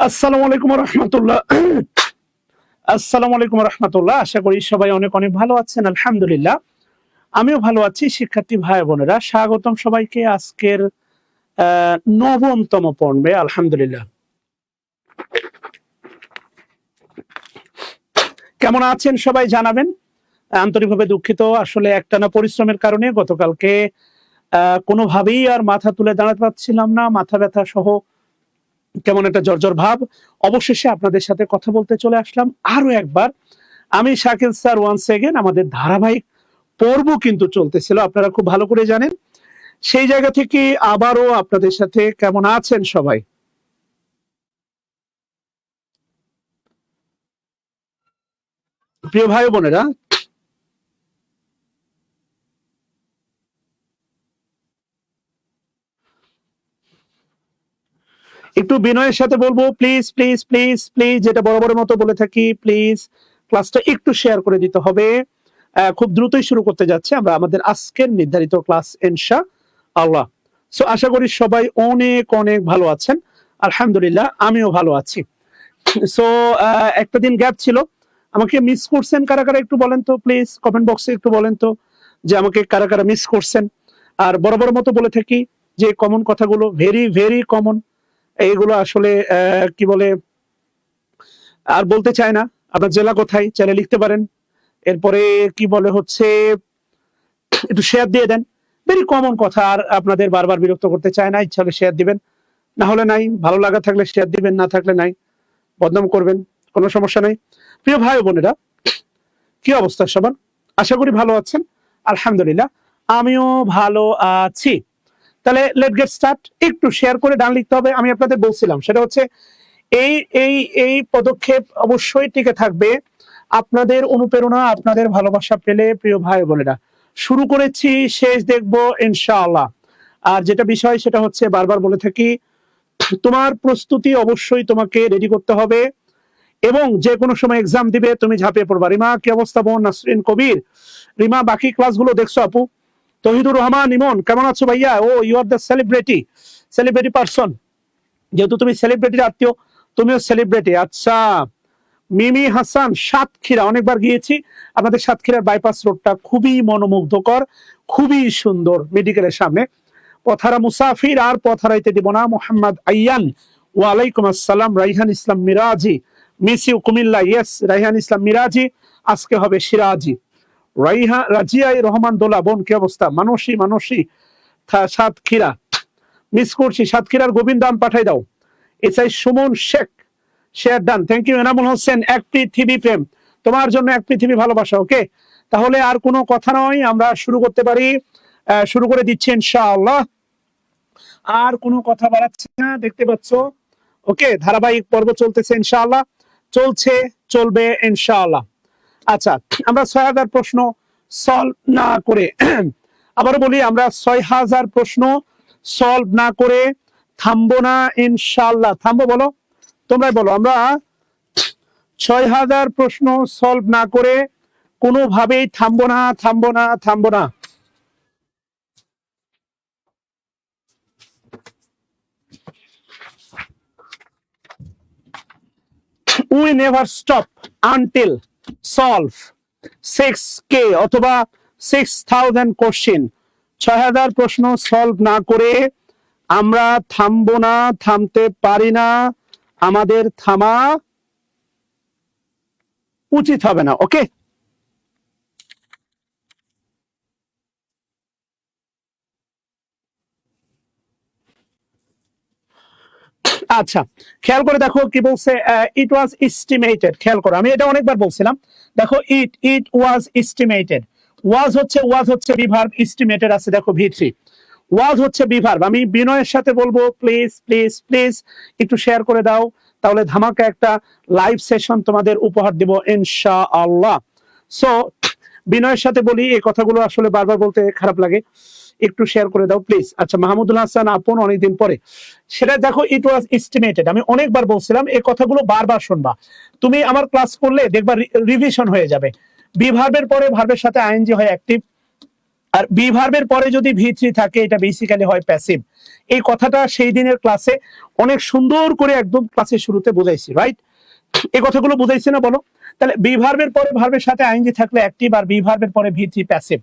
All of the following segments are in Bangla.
আসসালামু আলাইকুম রহমতুল্লাহ। আসসালামু আলাইকুম রহমতুল্লাহ। আশা করি সবাই অনেক অনেক ভালো আছেন। আলহামদুলিল্লাহ আমিও ভালো আছি। শিক্ষার্থী ভাই বোনেরা, স্বাগতম সবাইকে আজকের নবমতম পর্বে। আলহামদুলিল্লাহ, কেমন আছেন সবাই জানাবেন। আন্তরিকভাবে দুঃখিত, আসলে একটানা পরিশ্রমের কারণে গতকালকে কোনোভাবেই আর মাথা তুলে দাঁড়াতে পারছিলাম না, মাথা ব্যথা সহ কেমন একটা জর্জর ভাব। অবশেষে আপনাদের সাথে কথা বলতে চলে আসলাম আরো একবার। আমি শাকিল স্যার ওয়ান্স এগেন। আমাদের ধারাবাহিক পর্ব কিন্তু চলতেছিল, আপনারা খুব ভালো করে জানেন। সেই জায়গা থেকে আবারও আপনাদের সাথে কেমন আছেন সবাই। প্রিয় ভাই বোনেরা, একটু বিনয়ের সাথে বলবো, প্লিজ প্লিজ প্লিজ প্লিজ, যেটা বরাবরের মতো বলে থাকি, প্লিজ ক্লাসটা একটু শেয়ার করে দিতে হবে। খুব দ্রুতই শুরু করতে যাচ্ছে আমরা আমাদের আজকের নির্ধারিত ক্লাস ইনশা আল্লাহ। সো আশা করি সবাই অনেক অনেক ভালো আছেন। আলহামদুলিল্লাহ আমিও ভালো আছি। সো একটা দিন গ্যাপ ছিল, আমাকে মিস করছেন কারা কারা একটু বলেন তো প্লিজ, কমেন্ট বক্সে একটু বলেন তো যে আমাকে কারা কারা মিস করছেন। আর বরাবর মতো বলে থাকি যে কমন কথাগুলো ভেরি ভেরি কমন, এইগুলো আসলে কি বলে আর বলতে চায় না। আপনার জেলা কোথায় চাইলে লিখতে পারেন। এরপরে কি বলে হচ্ছে একটু শেয়ার দিয়ে দেন। ভেরি কমন কথা, আর আপনাদের বারবার বিরক্ত করতে চায় না। ইচ্ছা হলে শেয়ার দিবেন, না হলে নাই। ভালো লাগা থাকলে শেয়ার দিবেন, না থাকলে নাই, বদনাম করবেন, কোনো সমস্যা নাই। প্রিয় ভাই বোনেরা, কি অবস্থা সবার? আশা করি ভালো আছেন। আলহামদুলিল্লাহ আমিও ভালো আছি। তাহলে লেট গেট স্টার্ট। একটু শেয়ার করে ডান লিখতে হবে। আমি আপনাদের বলছিলাম সেটা হচ্ছে এই এই এই পদক্ষেপ অবশ্যই টিকে থাকবে। আপনাদের অনুপ্রেরণা, আপনাদের ভালোবাসা পেলে প্রিয় ভাই বোনেরা, শুরু করেছি, শেষ দেখবো ইনশাআল্লাহ। আর যেটা বিষয় সেটা হচ্ছে বারবার বলে থাকি, তোমার প্রস্তুতি অবশ্যই তোমাকে রেডি করতে হবে, এবং যে কোনো সময় এক্সাম দিবে তুমি ঝাঁপিয়ে পড়বা। রিমা কি অবস্থা বোন? নাসরিন কবির, রিমা বাকি ক্লাসগুলো দেখছো আপু? তহিদুর রহমান ইমন, কেমন আছো ভাইয়া? Oh you are the celebrity, celebrity person. যেহেতু তুমি সেলিব্রিটির আত্মীয়, তুমিও সেলিব্রিটি। আচ্ছা, মিমি হাসান, সাতক্ষীরা অনেকবার গিয়েছি। আপনাদের সাতক্ষীরার বাইপাস রোডটা খুবই মনোমুগ্ধকর, খুবই সুন্দর, মেডিকেলের সামনে। পথারা মুসাফির আর পথারাইতে দিব না। মোহাম্মদ আইয়ান, ওয়ালাইকুম আসসালাম। Raihan Islam Miraji, miss you Cumilla. Yes, Raihan Islam Miraji, আজকে হবে সিরাজি। রাজিয়াই রহমান দোলা বোন, কি অবস্থা? মানসী মানসী সাতক্ষীরা, মিস করছি। সাতক্ষীরার গোবিন্দান পাঠাই দাও। SI Suman Sheikh, share done, thank you. Enamul Hossain, এক পৃথিবী প্রেম, তোমার জন্য এক পৃথিবী ভালোবাসা। ওকে, তাহলে আর কোনো কথা নয়, আমরা শুরু করতে পারি। শুরু করে দিচ্ছি ইনশাআল্লাহ। আর কোনো কথা বাড়াচ্ছি না, দেখতে পাচ্ছ। ওকে, ধারাবাহিক পর্ব চলতেছে ইনশাআল্লাহ, চলছে, চলবে ইনশাআল্লাহ। আচ্ছা, আমরা ৬,০০০ প্রশ্ন সলভ না করে, আবারও বলি, আমরা ৬,০০০ প্রশ্ন সলভ না করে থামবো না ইনশাআল্লাহ। থামবো বলো, তোমরাই বলো। আমরা ৬,০০০ প্রশ্ন সলভ না করে কোনোভাবেই থামবো না, থামবো না, থামবো না। We never stop until solve 6K অথবা 6,000 কোশ্চেন। ৬,০০০ প্রশ্ন সলভ না করে আমরা থামবো না, থামতে পারি না, আমাদের থামা উচিত হবে না। ওকে, আচ্ছা, খেয়াল করে দেখো কি বলছে। ইট ওয়াজ এস্টিমেটেড। খেয়াল করো, আমি এটা অনেকবার বলছিলাম। দেখো, ইট ইট ওয়াজ এস্টিমেটেড। ওয়াজ হচ্ছে বিভার্ব, এস্টিমেটেড আছে দেখো ভি3। ওয়াজ হচ্ছে বিভার্ব। আমি বিনয়ের সাথে বলবো, প্লিজ প্লিজ প্লিজ একটু শেয়ার করে দাও, তাহলে ধামাকা একটা লাইভ সেশন তোমাদের উপহার দিব ইনশাআল্লাহ। সো বিনয়ের সাথে বলি, এই কথাগুলো আসলে বারবার বলতে খারাপ লাগে, একটু শেয়ার করে দাও প্লিজ। আচ্ছা, মাহমুদুল হাসান আপন, অনেকদিন পরে। সেটা দেখো, ইট ওয়াজ এস্টিমেটেড। আমি অনেকবার বলছিলাম, এই কথাগুলো বারবার শুনবা। তুমি আমার ক্লাস করলে দেখবা রিভিশন হয়ে যাবে। বি ভার্বের পরে ভার্বের সাথে আইএনজি হয় অ্যাক্টিভ, আর বি ভার্বের পরে যদি ভি3 থাকে এটা বেসিক্যালি হয় প্যাসিভ। এই কথাটা সেই দিনের ক্লাসে অনেক সুন্দর করে একদম ক্লাসের শুরুতে বুঝাইছি, রাইট? এই কথাগুলো বুঝাইছে না বলো? তাহলে বি ভার্বের পরে ভার্বের সাথে আইএনজি থাকলে অ্যাক্টিভ, আর বি ভার্বের পরে ভি3 প্যাসিভ।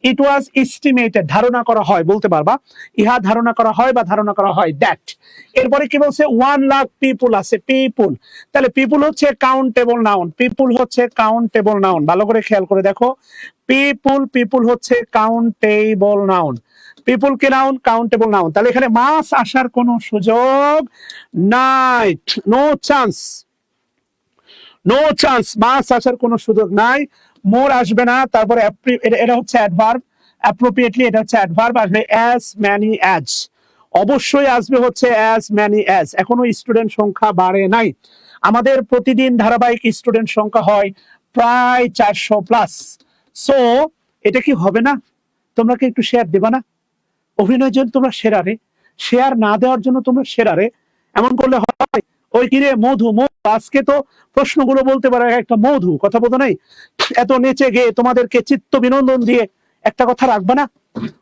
ইট ওয়াজ এস্টিমেটেড, ধারণা করা হয়, বলতে পারবা ইহা ধারণা করা হয় বা ধারণা করা হয় দ্যাট। এরপরে কি বলছে? 1 লাখ পিপুল আছে, পিপুল। তাহলে পিপুল হচ্ছে কাউন্টেবল নাউন, পিপুল হচ্ছে কাউন্টেবল নাউন। ভালো করে খেয়াল করে দেখো, পিপুল, পিপুল হচ্ছে কাউন্টেবল নাউন। পিপুল কি নাউন? Countable noun. তাহলে এখানে মাস আসার কোনো সুযোগ নাই, নো চান্স, নো চান্স, মাস আসার কোনো সুযোগ নাই। মোর আসবে না, তারপরে এটা হচ্ছে অ্যাডভার্ব, অ্যাপ্রোপ্রিয়েটলি এটা হচ্ছে অ্যাডভার্ব, আসবে অ্যাজ ম্যানি অ্যাজ, অবশ্যই আসবে হচ্ছে অ্যাজ ম্যানি অ্যাজ। এখনো স্টুডেন্ট সংখ্যা বাড়ে নাই, আমাদের প্রতিদিন ধারাবাহিক স্টুডেন্ট সংখ্যা হয় প্রায় 400+। সো এটা কি হবে না? তোমরা কি একটু শেয়ার দেবা না? অভিনয়ের জন্য তোমরা শেয়ারে, শেয়ার না দেওয়ার জন্য তোমরা শেয়ারে, এমন করলে হয়? ওই কিরে মধু, আজকে তো প্রশ্নগুলো বলতে পারে একটা মধু, কথা বলতো নাই? এত নেচে গিয়ে তোমাদেরকে চিত্ত বিনোদন দিয়ে একটা কথা রাখবা না?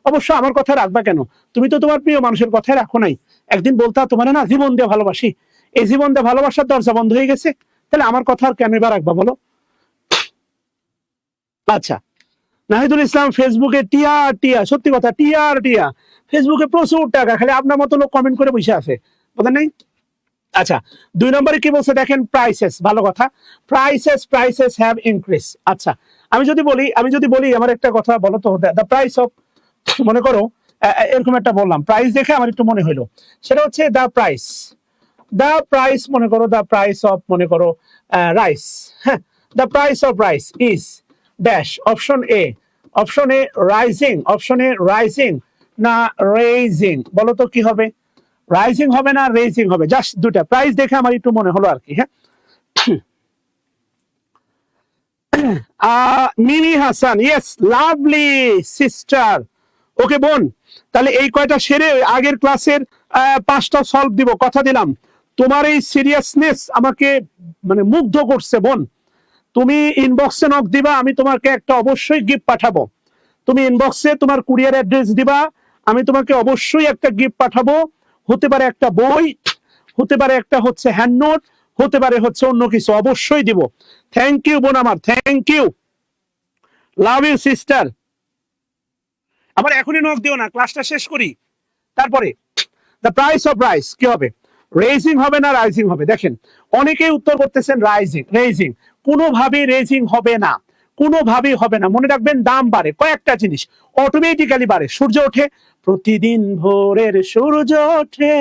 অবশ্য আমার কথা রাখবা কেন? তুমি তো তোমার প্রিয় মানুষের কথাই রাখো নাই। একদিন বলতা তোমার না জীবন দিয়ে ভালোবাসি, এই জীবন দিয়ে ভালোবাসার দরজা বন্ধ হয়ে গেছে, তাহলে আমার কথা আর কেন এবার রাখবা বলো? আচ্ছা, নাহিদুল ইসলাম ফেসবুকে টিয়া টিয়া, সত্যি কথা, টিয়া টিয়া, ফেসবুকে প্রচুর টাকা, খালি আপনার মতো লোক কমেন্ট করে বসে আছে, বুঝলেন নাই? আচ্ছা, 2 নম্বরে কি বলছে দেখেন, প্রাইসেস, ভালো কথা, প্রাইসেস, প্রাইসেস হ্যাভ ইনক্রিজ। আচ্ছা, আমি যদি বলি আমার একটা কথা বলো তো, দ্য প্রাইস অফ, মনে করো এরকম একটা বললাম, প্রাইস দেখে আমার একটু মনে হইলো, সেটা হচ্ছে দ্য প্রাইস, দ্য প্রাইস, মনে করো দ্য প্রাইস অফ, মনে করো রাইস, হ্যাঁ, the price of rice is dash, option A, option a rising, option a rising না রেইজিং, বলো তো কি হবে? রাইজিং হবে না রেইজিং হবে? জাস্ট দুটা, প্রাইস দেখে আমার একটু মনে হলো আর কি। হ্যাঁ, Mini Hasan, yes, lovely sister, okay বোন। তাহলে এই কয়টা সেরে আগের ক্লাসের 5টা সলভ দিব, কথা দিলাম। তোমার এই সিরিয়াসনেস আমাকে মানে মুগ্ধ করছে বোন। তুমি ইনবক্সে নক দিবা, আমি তোমাকে একটা অবশ্যই গিফট পাঠাবো। তুমি ইনবক্সে তোমার কুরিয়ার অ্যাড্রেস দিবা, আমি তোমাকে অবশ্যই একটা গিফট পাঠাবো। হতে পারে একটা বই, হতে পারে একটা হচ্ছে হ্যান্ড নোট, হতে পারে হচ্ছে অন্য কিছু, অবশ্যই দিব। থ্যাংক ইউ বোন আমার, thank you, love you sister. আবার এখনই নক দিও না, ক্লাসটা শেষ করি তারপরে। দ্য প্রাইস অফ রাইস কি হবে? রেজিং হবে না রাইজিং হবে? দেখেন অনেকেই উত্তর করতেছেন রাইজিং, রেজিং, কোনোভাবেই রেজিং হবে না, কোনোভাবেই হবে না। মনে রাখবেন দাম বাড়ে, কয়েকটা জিনিস অটোমেটিক্যালি বাড়ে। সূর্য ওঠে, প্রতিদিন ভোরের সূর্য ওঠে,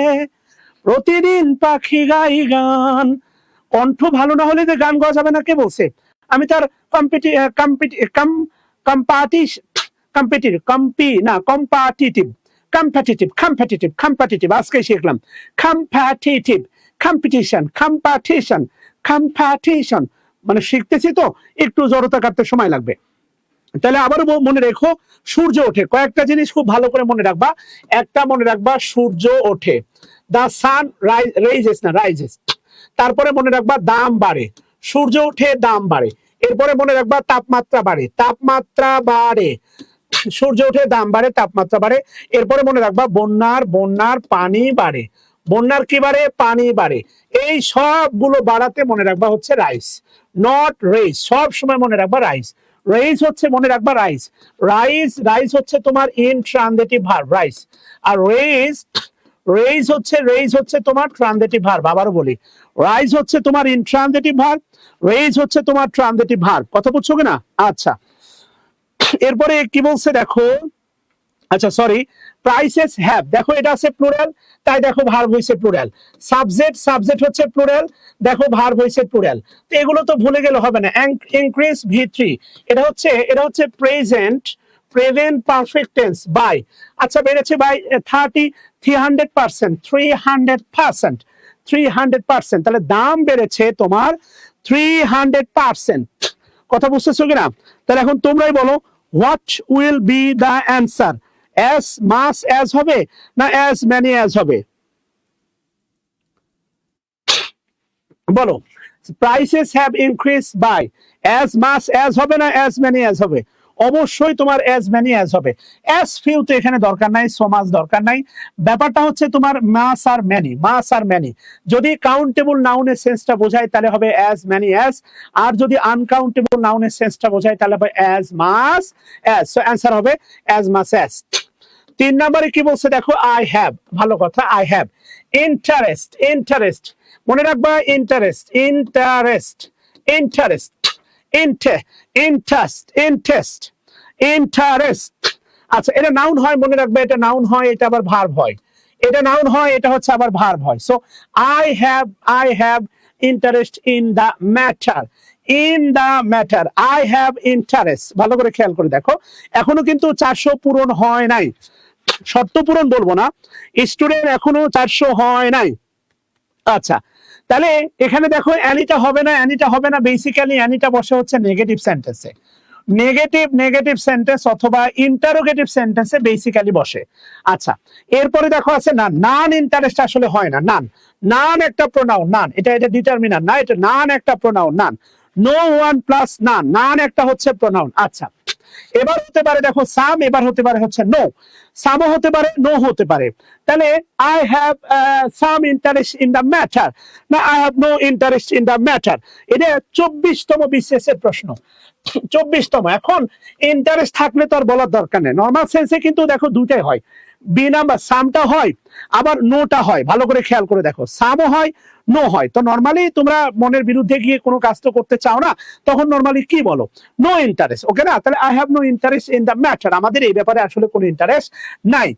প্রতিদিন পাখি গাই গান। কণ্ঠ ভালো না হলে যে গান গাওয়া যাবে না কে বলছে? আমি তার কম্পিটিটিভ আজকে শিখলাম, কম্পিটিটিভ, কম্পিটিশন, কম্পিটিশন, কম্পিটিশন, মানে শিখতেছি তো একটু জড়তা কাটতে সময় লাগবে। তাহলে আবারও মনে রেখো, সূর্য ওঠে, কয়েকটা জিনিস খুব ভালো করে মনে রাখবা। একটা মনে রাখবা, সূর্য ওঠে, দা সান রাইজেস, না রাইজেস। তারপরে মনে রাখবা দাম বাড়ে, সূর্য ওঠে দাম বাড়ে। এরপরে মনে রাখবা তাপমাত্রা বাড়ে, তাপমাত্রা বাড়ে, সূর্য ওঠে দাম বাড়ে, তাপমাত্রা বাড়ে। এরপরে মনে রাখবা বন্যার পানি বাড়ে, বন্যার কি বাড়ে? পানি বাড়ে। এই সবগুলো বাড়াতে মনে রাখবা হচ্ছে রাইস, নট রেইস। সব সময় মনে রাখবা রাইস, রাইস হচ্ছে মনে রাখবা রাইস, রাইস, রাইস হচ্ছে তোমার ইনট্রানজিটিভ ভার্ব রাইস। আর রেইজ হচ্ছে তোমার ট্রানজিটিভ ভার্ব। আবারও বলি, রাইজ হচ্ছে তোমার ইনট্রানজিটিভ ভার্ব, রেইজ হচ্ছে তোমার ট্রানজিটিভ ভার্ব। কথা বুঝছো কিনা? আচ্ছা, এরপরে কি বলছে দেখো, আচ্ছা সরি, প্রাইসেস হ্যাভ, দেখো এটা আছে প্লুরাল, তাই দেখো ভার্ব হইছে প্লুরাল। সাবজেক্ট হচ্ছে প্লুরাল, দেখো ভার্ব হইছে প্লুরাল। তো এগুলো তো ভুলে গেলে হবে না। ইনক্রিজ ভি3, এটা হচ্ছে প্রেজেন্ট পারফেক্ট টেন্স বাই। আচ্ছা, বেড়েছে বাই 300%, 300%, তাহলে দাম বেড়েছে তোমার 300%। কথা বুঝতেছো কিনা? তাহলে এখন তোমরাই বলো, what will be the answer? As mass as হবে না অ্যাজ ম্যানি অ্যাজ হবে? বলো, prices have increase by, as mass as হবে না অ্যাজ ম্যানি অ্যাজ হবে? অবশ্যই তোমার অ্যাজ মেনি অ্যাজ হবে। অ্যাজ ফিউ তো এখানে দরকার নাই, সো মাচ দরকার নাই। ব্যাপারটা হচ্ছে তোমার মাস আর মেনি, মাস আর মেনি। যদি কাউন্টেবল নাউনের সেন্সটা বোঝায় তাহলে হবে অ্যাজ মেনি অ্যাজ, আর যদি আনকাউন্টেবল নাউনের সেন্সটা বোঝায় তাহলে হবে as mass as. So answer হবে অ্যাজ মাস অ্যাজ। 3 নম্বরে কি বলছে দেখো, আই হ্যাভ, ভালো কথা, আই হ্যাভ ইন্টারেস্ট, ইন্টারেস্ট মনে রাখবা, interest, interest, interest, interest, interest, interest. আচ্ছা, এটা নাউন হয়, মনে রাখবে এটা নাউন হয়, এটা আবার ভার্ব হয়। এটা নাউন হয়, এটা হচ্ছে আবার ভার্ব হয়। So I have interest in the matter, in the matter, I have interest. ভালো করে খেয়াল করে দেখো, এখনো কিন্তু 400 পূরণ হয় নাই, শর্ত পূরণ বলবো না, স্টুডেন্ট এখনো 400 হয় নাই। আচ্ছা, তাহলে এখানে দেখো অ্যানিটা হবে না, অ্যানিটা হবে না, বেসিক্যালি অ্যানিটা বসে হচ্ছে নেগেটিভ সেন্টেন্সে, নেগেটিভ সেন্টেন্স অথবা ইন্টারোগেটিভ সেন্টেন্সে বেসিক্যালি বসে। আচ্ছা, এরপরে দেখো আছে না, নান ইন্টারেস্ট আসলে হয় না, নান, নান একটা প্রোনাউন, নান এটা ডিটারমিনার না, এটা নান একটা প্রোনাউন, নান, নো ওয়ান প্লাস নান, নান একটা হচ্ছে প্রোনাউন। আচ্ছা, এবার হতে পারে দেখো সাম, এবার হতে পারে হচ্ছে নো, সামও হতে পারে, নো হতে পারে। তাহলে I have some interest in the matter, না I have no interest in the matter. এটা 24তম বিসিএসের প্রশ্ন, 24তম। এখন ইন্টারেস্ট থাকলে তো আর বলার দরকার নেই, নর্মাল সেন্সে কিন্তু দেখো দুটাই হয়, বি নাম্বার সামটা হয় আবার নোটা হয়। ভালো করে খেয়াল করে দেখো, সামও হয় নো হয়। তো নর্মালি তোমরা মনের বিরুদ্ধে গিয়ে কোনো কাজ তো করতে চাও না, তখন নর্মালি কি বলো, নো ইন্টারেস্ট, ওকে না? তাহলে I have no interest in the matter, আমাদের এই ব্যাপারে আসলে কোনো ইন্টারেস্ট নাই।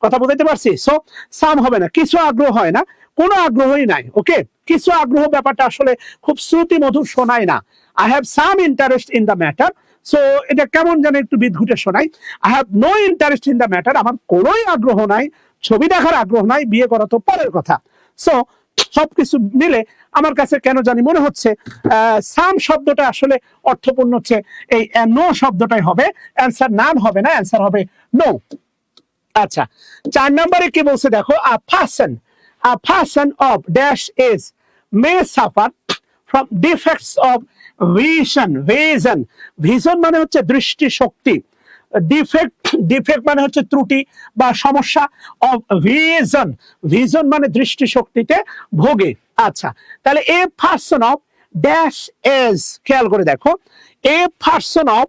কথা বুঝতে পারছি? সো সাম হবে না, কিছু আগ্রহ হয় না, কোনো আগ্রহই নাই। ওকে, কিছু আগ্রহ ব্যাপারটা আসলে খুব শ্রুতি মধুর শোনায় না। I have some interest in the matter, so এটা কেমন যেন একটু বিদঘুটে শোনায়। I have no interest in the matter, আমার কোনোই আগ্রহ নাই, ছবি দেখার আগ্রহ নাই, বিয়ে করা তো পরের কথা। সো সবকিছু মিলে আমার কাছে কেন জানি মনে হচ্ছে সাম শব্দটা আসলে অর্থপূর্ণ হচ্ছে এই নো শব্দটাই হবে অ্যান্সার, নান হবে না, অ্যান্সার হবে নো। আচ্ছা, 4 নম্বরে কি বলছে দেখো, a person of dash is may suffer from defects of vision মানে হচ্ছে দৃষ্টি শক্তি, ডিফেক্ট মানে হচ্ছে ত্রুটি বা সমস্যা, অফ ভিজন মানে দৃষ্টি শক্তিতে ভোগে। আচ্ছা, তাহলে a person of dash age, খেয়াল করে দেখো, a person of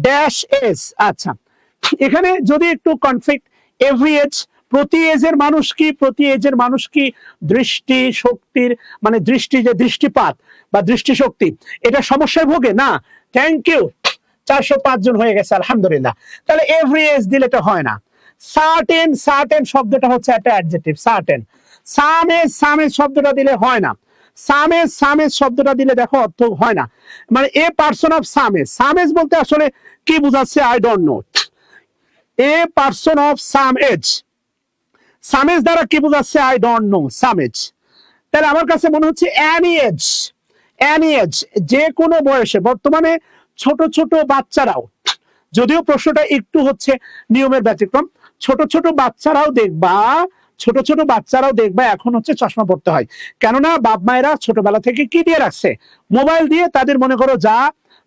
dash age. আচ্ছা, এখানে যদি একটু কনফ্লিক্ট, এভরি এজ, প্রতি এজের মানুষ কি, প্রতি এজের মানুষ কি দৃষ্টি শক্তির মানে দৃষ্টি যে দৃষ্টিপাত বা দৃষ্টিশক্তি এটা সমস্যায় ভোগে না? থ্যাংক ইউ, 405 জন হয়ে গেছে, আলহামদুলিল্লাহ। তাহলে এভরি এজ দিলে তো হয় না। সার্টেন, সার্টেন শব্দটা হচ্ছে একটা অ্যাডজেক্টিভ, সার্টেন। সামেজ শব্দটা দিলে হয় না, সামেজ শব্দটা দিলে দেখো অর্থ হয় না, মানে এ পারসন অফ সামেজ বলতে আসলে কি বোঝাচ্ছে I don't know. A person of some age দ্বারা কি বোঝাচ্ছে আই ডোন্ট নো, সামেজ। তাহলে আমার কাছে মনে হচ্ছে অ্যানি এজ, যে কোনো বয়সে, বর্তমানে ছোট ছোট বাচ্চারাও, যদিও প্রশ্নটা একটু হচ্ছে নিয়মের ব্যতিক্রম, ছোট ছোট বাচ্চারাও দেখবা এখন হচ্ছে চশমা পড়তে হয়, কেননা বাপ মায়েরা ছোটবেলা থেকে কি দিয়ে রাখছে, মোবাইল দিয়ে তাদের মনে করো যা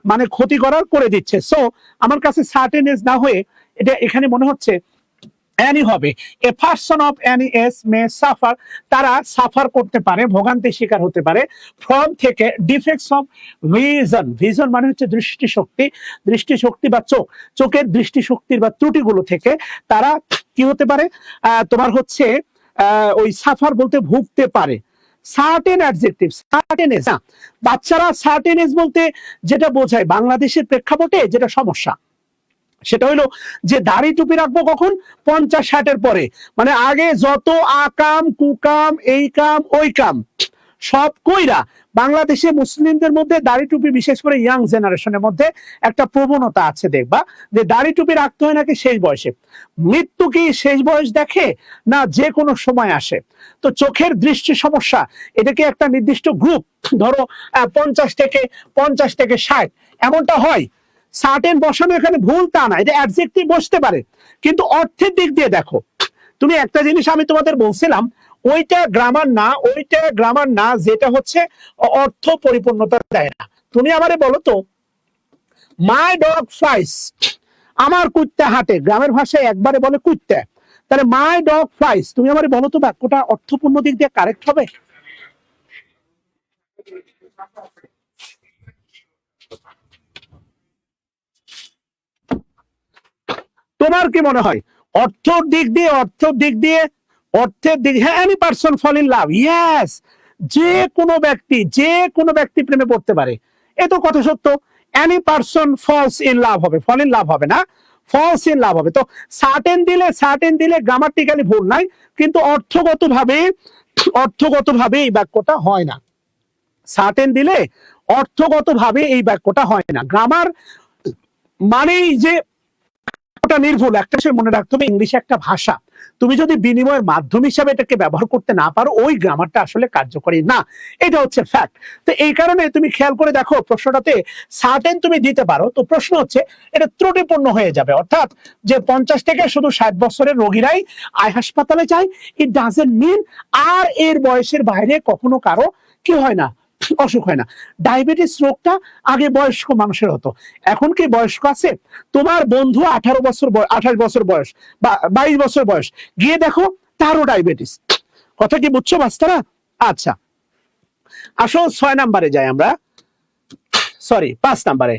মানে ক্ষতি করার করে দিচ্ছে। সো আমার কাছে সার্টেন এজ না হয়ে এটা এখানে মনে হচ্ছে অ্যানি হবে। A person of any age may suffer, তারা সাফার করতে পারে, ভোগান্তির শিকার হতে পারে, ফ্রম থেকে ডিফেক্টস অফ ভিজন মানে হচ্ছে দৃষ্টিশক্তি বা চোখের দৃষ্টিশক্তির বা ত্রুটিগুলো থেকে তারা কি হতে পারে, তোমার হচ্ছে ওই সাফার বলতে ভুগতে পারে। সার্টেন অ্যাডজেক্টিভ, সার্টেন এজ, বাচ্চারা সার্টেন এজ বলতে যেটা বোঝায় বাংলাদেশের প্রেক্ষাপটে যেটা সমস্যা, সেটা হলো যে দাড়ি টুপি রাখবো কখন, 50-60 পরে, মানে আগে যত আকাম কুকাম এই কাম ওই কাম সব কইরা বাংলাদেশে মুসলিমদের মধ্যে দাড়ি টুপি, বিশেষ করে ইয়াং জেনারেশনের মধ্যে একটা প্রবণতা আছে, দেখবা যে দাড়ি টুপি রাখতে হয় নাকি শেষ বয়সে। মৃত্যু কি শেষ বয়স দেখে না যে কোনো সময় আসে? তো চোখের দৃষ্টি সমস্যা এটাকে একটা নির্দিষ্ট গ্রুপ, ধরো 50 থেকে 60 এমনটা হয়। সার্টেন বসানো এখানে ভুল তা না, এটা অ্যাডজেক্টিভ বসতে পারে, কিন্তু অর্থের দিক দিয়ে দেখো, তুমি একটা জিনিস আমি তোমাদের বলছিলাম, ওইটা গ্রামার না যেটা হচ্ছে অর্থ পরিপূর্ণতা দেয় না। তুমি আমারে বলো তো, মাই ডগ ফ্লাইস, আমার কুত্তা হাঁটে, গ্রামের ভাষায় একবারে বলে কুত্তা। তাহলে মাই ডগ ফ্লাইস, তুমি আমার বলো তো বাক্যটা অর্থপূর্ণ দিক দিয়ে কারেক্ট হবে? তোমার কি মনে হয় অর্থের দিক দিয়ে, অর্থের দিক, হ্যাঁ, any person fall in love, yes, যে কোনো ব্যক্তি প্রেমে পড়তে পারে, এ তো কথা সত্য। Any person falls in love হবে, ফল ইন লাভ হবে না, ফলস ইন লাভ হবে। তো সার্টেন দিলে গ্রামাটিক্যালি ভুল নাই, কিন্তু অর্থগতভাবে এই বাক্যটা হয় না। সার্টেন দিলে অর্থগতভাবে এই বাক্যটা হয় না। গ্রামার মানেই যে ওটা নির্ভুল, একটা বিষয় মনে রাখতে হবে, ইংলিশ একটা ভাষা, তুমি যদি বিনিময়ের মাধ্যম হিসাবে এটাকে ব্যবহার করতে না পারো, ওই গ্রামারটা আসলে কার্যকরী না, এটা হচ্ছে ফ্যাক্ট। তো এই কারণে তুমি খেয়াল করে দেখো প্রশ্নটাতে সার্টেন তুমি দিতে পারো, তো প্রশ্ন হচ্ছে এটা ত্রুটিপূর্ণ হয়ে যাবে, অর্থাৎ যে 50 থেকে শুধু 60 বছরের রোগীরাই আই হাসপাতালে যায়, ইট ডাজন্ট মিন আর এর বয়সের বাইরে কখনো কারো কি হয় না, অসুখ হয় না। ডায়াবেটিস রোগটা আগে বয়স্ক মানুষের হতো, এখন কি বয়স্ক আছে? তোমার বন্ধু 18 বছর 28 বছর বয়স বা 22 বছর বয়স, গিয়ে দেখো তারও ডায়াবেটিস। কথা কি বুঝছো বাস্তারা? আচ্ছা, আসো 6 নাম্বারে যাই আমরা, সরি 5 নাম্বারে।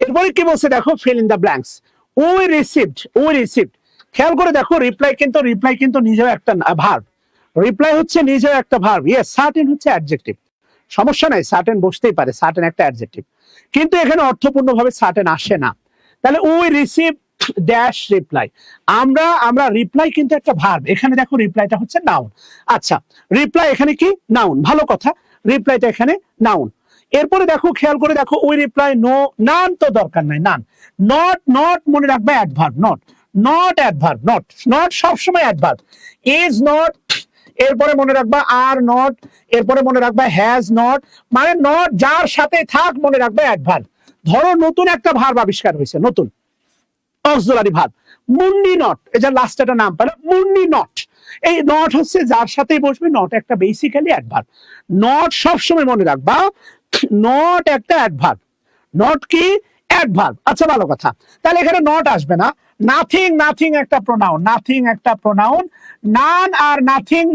এরপরে কি বলছে দেখো, ফিল ইন দ্য ব্ল্যাঙ্কস। ওই রিসিভড, খেয়াল করে দেখো, রিপ্লাই কিন্তু নিজেও একটা ভার্ব, রিপ্লাই হচ্ছে নিজেও একটা ভার্ব। ইয়েস, সার্টেন হচ্ছে অ্যাডজেক্টিভ, সমস্যা নাই, সার্টেন বসতেই পারে, সার্টেন একটা অ্যাডজেক্টিভ, কিন্তু এখানে অর্থপূর্ণভাবে সার্টেন আসে না। তাহলে উই রিসিভ ড্যাশ রিপ্লাই, আমরা রিপ্লাই কিন্তু একটা ভার্ব, এখানে দেখো রিপ্লাইটা হচ্ছে নাউন। আচ্ছা, রিপ্লাই এখানে কি নাউন, ভালো কথা, রিপ্লাইটা এখানে নাউন। এরপরে দেখো, খেয়াল করে দেখো, উই রিপ্লাই নো, নান তো দরকার নাই, নান, নট মনে রাখবে অ্যাডভার্ব, নট অ্যাডভার্ব, নট সবসময় অ্যাডভার্ব, ইজ নট, এরপরে মনে রাখবা আর নট, এরপরে মনে রাখবা হ্যাজ নট, মানে নট যার সাথে থাক মনে রাখবা অ্যাডভার্ব। ধরো নতুন একটা ভার্ব আবিষ্কার হয়েছে, নতুন অক্সিলারি ভার্ব, মুন্ডি নট, এই যে লাস্ট একটা নাম পেলো মুন্ডি নট, এই নট হচ্ছে যার সাথেই বসবে, নট একটা বেসিক্যালি অ্যাডভার্ব। নট সবসময় মনে রাখবা, নট একটা অ্যাডভার্ব, নট কি অ্যাডভার্ব। আচ্ছা, ভালো কথা, তাহলে এখানে নট আসবে না, নাথিং একটা প্রোনাউন, নান আর নাথিং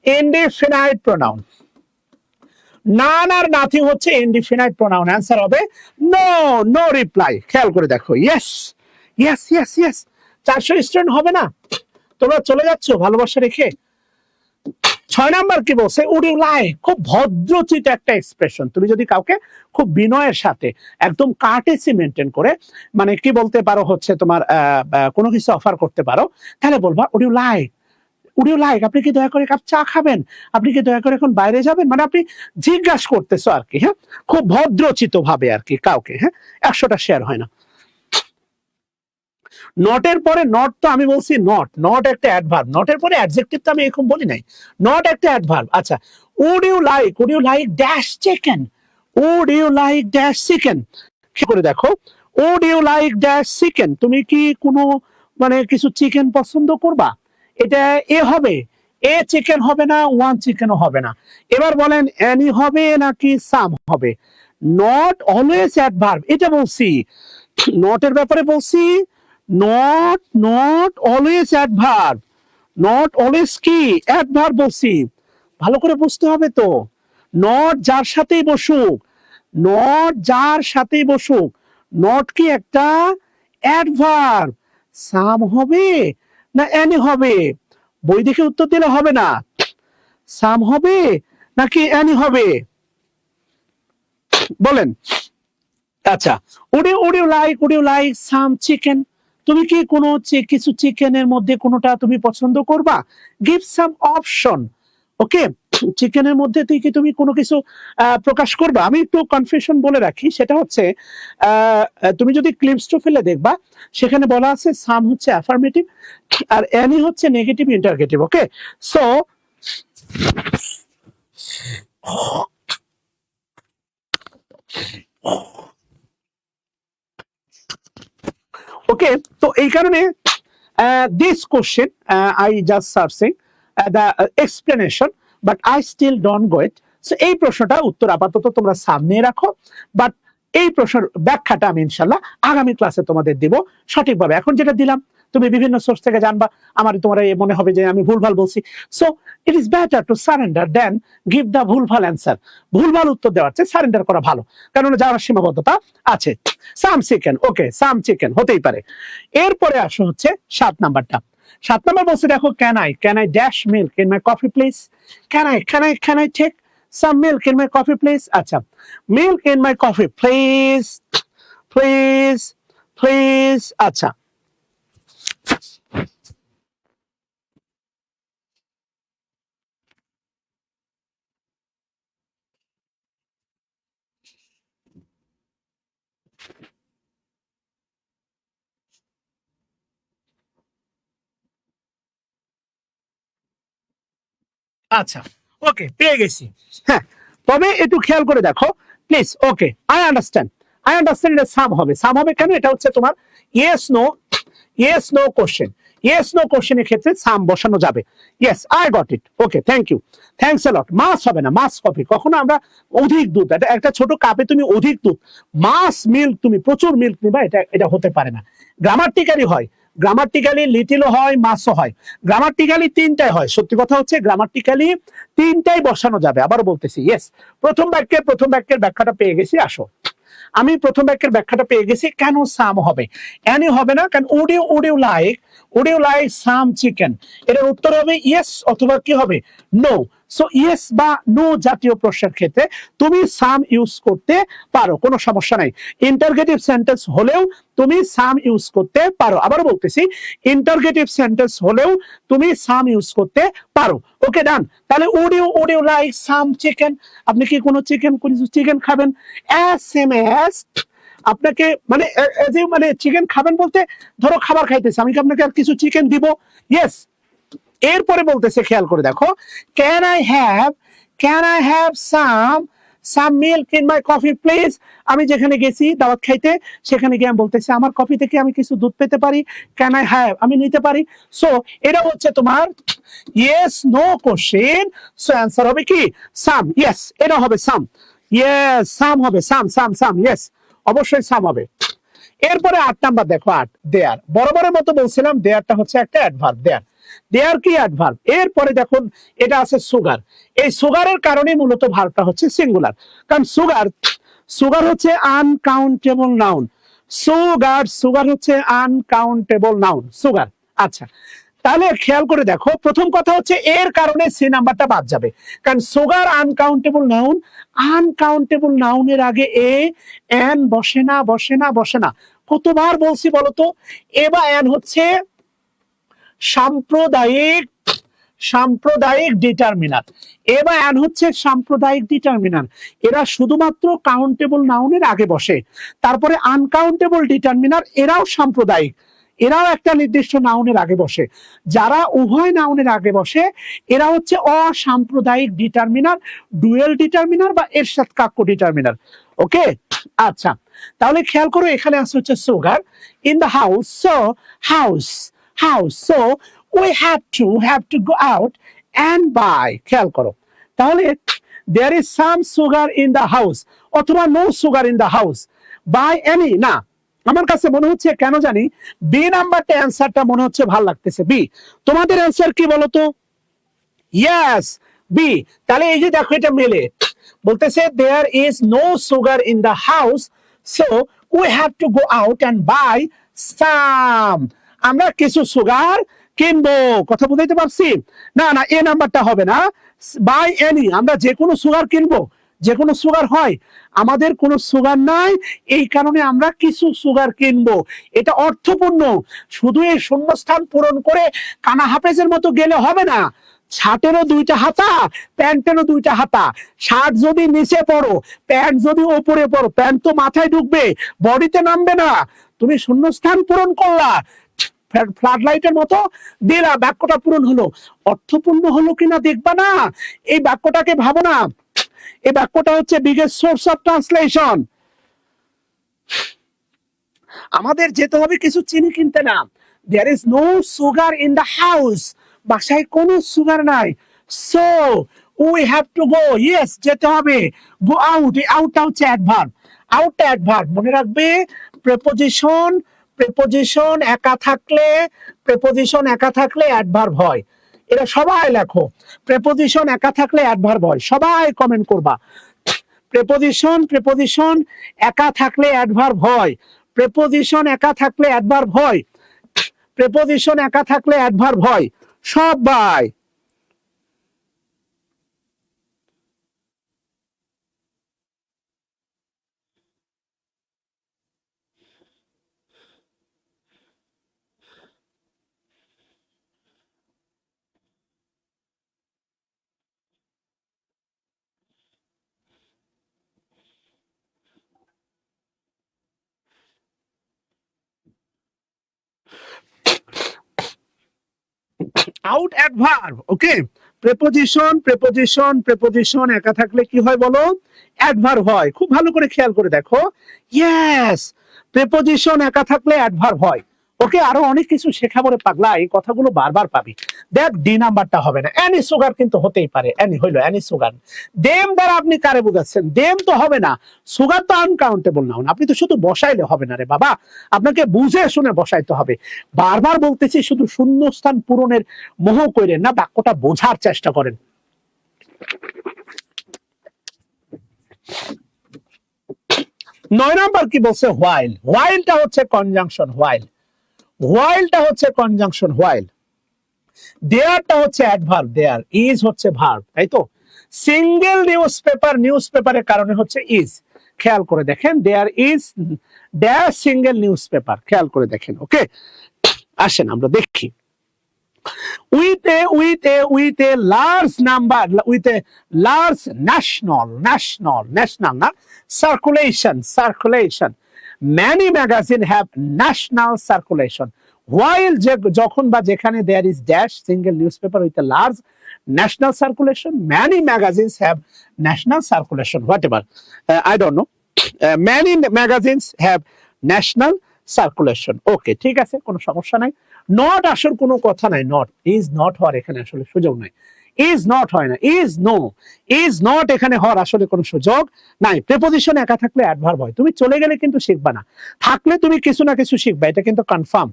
ইনডিফিনাইট প্রোনাউন, নান আর নাথিং হচ্ছে ইনডিফিনাইট প্রোনাউন, অ্যান্সার হবে নো রিপ্লাই। খেয়াল করে দেখো, ইয়েস 400 স্টুডেন্ট হবে না, তোমরা চলে যাচ্ছ ভালোবাসা রেখে। 6 নাম্বার কি বলছে, উড ইউ লাইক, খুব ভদ্রচিত একটা এক্সপ্রেশন, তুমি যদি কাউকে খুব বিনয়ের সাথে একদম কার্টেসি মেনটেন করে, মানে কি বলতে পারো হচ্ছে তোমার কোনো কিছু অফার করতে পারো, তাহলে বলবা উড ইউ লাইক, আপনি কি দয়া করে কাপ চা খাবেন, আপনি কি দয়া করে এখন বাইরে যাবেন, মানে আপনি জিজ্ঞাসা করতেছো আর কি, হ্যাঁ, খুব ভদ্রচিত ভাবে আর কি কাউকে, হ্যাঁ, 100টা শেয়ার হয় না। নটের পরে নট তো আমি বলছি নট একটা অ্যাডভার্ব, নটের পরে অ্যাডজেক্টিভ তো আমি এরকম বলি নাই, নট একটা অ্যাডভার্ব। আচ্ছা, would you like dash chicken, would you like dash chicken, করে দেখো, would you like dash chicken, তুমি কি কোনো মানে কিছু চিকেন পছন্দ করবা, এটা এ হবে, এ চিকেন হবে না, ওয়ান চিকেনও হবে না। এবার বলেন এনি হবে নাকি সাম হবে? নট অলওয়েজ অ্যাডভার্ব, এটা বলছি, নটের ব্যাপারে বলছি, not always adverb, not always কি অ্যাডভার্ব বলছি, ভালো করে বুঝতে হবে তো। নট যার সাথেই বসুক, নট কি একটা অ্যাডভার্ব, সাম হবে না এনি হবে, বই দেখে উত্তর দিলে হবে না, সাম হবে নাকি এনি হবে বলেন। আচ্ছা, would you like some chicken, তুমি কি কোনো কিছু চিকেনের মধ্যে কোনোটা তুমি পছন্দ করবা, গিভ সাম অপশন, ওকে, চিকেনের মধ্যে তুমি কোনো কিছু প্রকাশ করবা। আমি একটু কনফিউশন বলে রাখি, সেটা হচ্ছে তুমি যদি ক্লিপসটা ফেলে দেখবা, সেখানে বলা আছে সাম হচ্ছে অ্যাফার্মেটিভ আর এনি হচ্ছে নেগেটিভ ইন্টারগেটিভ, ওকে। সো ওকে, তো এই কারণে this question I just searching the explanation but I still don't go it, so এই প্রশ্নটা উত্তর আপাতত তোমরা সামনে রাখো, বাট এই প্রশ্নের ব্যাখ্যাটা আমি ইনশাল্লাহ আগামী ক্লাসে তোমাদের দিব সঠিকভাবে। এখন যেটা দিলাম তুমি বিভিন্ন সোর্স থেকে জানবা, আমার তোমার মনে হবে যে আমি ভুলভাল বলছি। So it is better to surrender then give the ভুলভাল অ্যান্সার। ভুলভাল উত্তর দেওয়ার চেয়ে সারেন্ডার করা ভালো, কারণ যাওয়ার সীমাবদ্ধতা আছে। সাম চিকেন, ওকে সাম চিকেন হতেই পারে। এরপরে আসো হচ্ছে 7 নাম্বারটা। 7 নাম্বার বলছে দেখো, can I dash milk in my coffee please. Can I take some milk in my coffee please? আচ্ছা, milk in my coffee please, please. আচ্ছা, আচ্ছা, ওকে পেয়ে গেছি। হ্যাঁ, তবে একটু খেয়াল করে দেখো প্লিজ। ওকে, আই আন্ডারস্ট্যান্ড এটা সাম হবে। সাম হবে কেন? এটা হচ্ছে তোমার yes no question. Yes no কোশ্চেনের ক্ষেত্রে সাম বসানো যাবে। Yes, I got it. Okay, thank you, thanks a lot. Much হবে না, মাস হবে। কখনো আমরা অধিক দুধ, একটা ছোট কাপে তুমি অধিক দুধ, মাস মিল্ক তুমি প্রচুর মিল্ক নিবা, এটা হতে পারে না। গ্রামাটিক্যালি হয়, গ্রামাটিক্যালি লিটিলও হয়, মাসও হয়। গ্রামাটিক্যালি 3টাই হয়। সত্যি কথা হচ্ছে গ্রামাটিক্যালি 3টাই বসানো যাবে। আবার বলতেছি, ইয়েস। প্রথম বাক্যের ব্যাখ্যাটা পেয়ে গেছি। আসো, আমি প্রথম বাক্যের ব্যাখ্যাটা পেয়ে গেছি। কেন সাম হবে? এনি হবে না, কারণ would you like some chicken, এটার উত্তর হবে ইয়েস অথবা কি হবে, নো। সো ইয়েস বা নো জাতীয় প্রশ্নের ক্ষেত্রে তুমি সাম ইউজ করতে পারো, কোনো সমস্যা নাই। ইন্টারগেটিভ সেন্টেন্স হলেও তুমি সাম ইউজ করতে পারো। আবার বলতেছি, ইন্টারগেটিভ সেন্টেন্স হলেও তুমি সাম ইউজ করতে পারো। Okay, done. তাহলে would you like some chicken, আপনি কি কোনো চিকেন খাবেন? অ্যাজ সেম অ্যাজ, আপনাকে মানে চিকেন খাবেন বলতে ধরো খাবার খাইতেছে, আমি কি আপনাকে আর কিছু চিকেন দিব? ইয়েস। এরপরে বলতেছে, খেয়াল করে দেখো, can I have some milk in my coffee please. আমি যেখানে গেছি দাওয়াত খাইতে, সেখানে গিয়ে আমি বলতেছি আমার কফি থেকে আমি কিছু দুধ পেতে পারি? ক্যান আই হ্যাভ, আমি নিতে পারি। সো এটা হচ্ছে তোমার yes no question. So answer হবে কি সাম। ইয়েস, এটা হবে সাম। ইয়েস, সাম হবে, সাম। ইয়েস, অবশ্যই সাম হবে। এরপরে 8 নাম্বার দেখো, 8 দেয়ার। বরাবরের মতো বলছিলাম দেয়ারটা হচ্ছে একটা অ্যাডভার্ব। দেয়ার কি অ্যাডভার্ব। এরপরে দেখুন, এটা আছে সুগার। এই সুগারের কারণে মূলত ভার্বটা হচ্ছে সিঙ্গুলার, কারণ সুগার হচ্ছে আনকাউন্টেবল নাউন। সুগার হচ্ছে আনকাউন্টেবল নাউন, সুগার। আচ্ছা, তাহলে খেয়াল করে দেখো, প্রথম কথা হচ্ছে এর কারণে সি নাম্বারটা বাদ যাবে, কারণ সুগার আনকাউন্টেবল নাউন। আনকাউন্টেবল নাউনের আগে এন বসে না। কতবার বলছি বলতো? এ বা এন হচ্ছে সাম্প্রদায়িক ডিটারমিনার। এ বা এন হচ্ছে সাম্প্রদায়িক ডিটারমিনার। এরা শুধুমাত্র কাউন্টেবল নাউনের আগে বসে। তারপরে আনকাউন্টেবল ডিটারমিনার, এরাও সাম্প্রদায়িক, এরাও একটা নির্দিষ্ট নাউনের আগে বসে। যারা উভয় নাউনের আগে বসে এরা হচ্ছে অসাম্প্রদায়িক ডিটারমিনার, ডুয়েল ডিটারমিনার বা এরশাদ কাক্য ডিটারমিনার। ওকে, আচ্ছা, তাহলে খেয়াল করো, এখানে আছে হচ্ছে sugar in the house. So so we have to go out and buy। খেয়াল করো, তাহলে there is some sugar in the house অথবা no sugar in the house, buy any না। আমার কাছে মনে হচ্ছে কেন জানি বি নাম্বারটা অ্যান্সারটা মনে হচ্ছে ভালো লাগতেছে। বি, তোমাদের অ্যান্সার কি বলতো? Yes, B. তাহলে এই যে দেখো, এটা মেলে বলতেছে there is no sugar in the house, so we have to go out and buy some। আমরা কিছু সুগার কিনবো। কথা বুঝাইতে পারছি? না, এ নাম্বারটা হবে না। বাই এনি, আমরা যে কোনো সুগার কিনবো। যে কোনো সুগার হয়, আমাদের কোনো সুগার নাই, এই কারণে আমরা কিছু সুগার কিনবো। এটা অর্থপূর্ণ। শুধু এই শূন্যস্থান পূরণ করে কানা হাফেজের মতো গেলে হবে না। শার্টেরও 2টা হাতা, প্যান্টেরও 2টা হাতা। শার্ট যদি নিচে পড়ো, প্যান্ট যদি ওপরে পড়ো, প্যান্ট তো মাথায় ঢুকবে, বডিতে নামবে না। তুমি শূন্যস্থান পূরণ করলা, ফ্লাড লাইটের মতো দিলা, বাক্যটা পূরণ হলো। অর্থপূর্ণ হলো কিনা দেখবা না, এই বাক্যটাকে ভাবো না। এই বাক্যটা হচ্ছে বিগেস্ট সোর্স অফ ট্রান্সলেশন। আমাদের যেতে হবে কিছু চিনি কিনতে না। There is no sugar in the house, বাসায় কোনো সুগার নাই। So we have to go, yes যেতে হবে। গো আউট, এই আউটটা হচ্ছে অ্যাডভার্ব। আউট অ্যাডভার্ব মনে রাখবে, প্রেপোজিশন প্রেপোজিশন একা থাকলে অ্যাডভার্ব হয়। এটা সবাই লেখো, প্রেপোজিশন একা থাকলে অ্যাডভার্ব হয়, সবাই কমেন্ট করবা। প্রেপোজিশন একা থাকলে অ্যাডভার্ব হয়, প্রেপোজিশন একা থাকলে অ্যাডভার্ব হয়, প্রেপোজিশন একা থাকলে অ্যাডভার্ব হয় সবাই। আউট অ্যাডভার্ব, ওকে। প্রেপোজিশন একা থাকলে কি হয় বলো? অ্যাডভার্ব হয়। খুব ভালো করে খেয়াল করে দেখো, ইয়েস, প্রেপোজিশন একা থাকলে অ্যাডভার্ব হয়। ওকে, আরো অনেক কিছু শেখাবো রে পাগলা, এই কথাগুলো বারবার পাবি। দেখ ডি নাম্বারটা হবে না, এনি সুগার কিন্তু হতেই পারে, এনি হইলো এনি সুগার। দেম দ্বারা আপনি কারে বোঝাচ্ছেন? দেম তো হবে না, সুগার তো আনকাউন্টেবল নাউন, আপনি তো শুধু বসাইলে হবে না রে বাবা, আপনাকে বুঝে শুনে বসাইতে হবে। বারবার বলতেছি, শুধু শূন্যস্থান পূরণের মোহ করেন না, বাক্যটা বোঝার চেষ্টা করেন। 9 নাম্বার কি বলছে? হোয়াইল। হোয়াইলটা হচ্ছে কনজাংশন, হোয়াইলটা হচ্ছে কনজাংশন, হোয়াইল। দেয়ারটা হচ্ছে অ্যাডভার্ব, দেয়ার। ইজ হচ্ছে ভার্ব, তাই তো? সিঙ্গেল নিউজ পেপারের কারণে হচ্ছে ইজ। খেয়াল করে দেখেন, there is dash single newspaper, খেয়াল করে দেখেন। ওকে, আসেন আমরা দেখি। with a large number, with a large national না, circulation, many magazines have national circulation, while যখন বা যেখানে there is dash single newspaper with a large national circulation, many magazines have national circulation, whatever, I don't know, many magazines have national circulation. Okay, ঠিক আছে, কোনো সমস্যা নাই। নট আসার কোনো কথা নাই, নট ইজ নট হওয়ার এখানে আসলে সুযোগ নাই, ইজ নট হয় না, ইজ নট এখানে হওয়ার আসলে কোনো সুযোগ নাই। প্রেপোজিশন একা থাকলে অ্যাডভার্ব হয়, তুমি চলে গেলে কিন্তু শিখবা না, থাকলে তুমি কিছু না কিছু শিখবা, এটা কিন্তু কনফার্ম।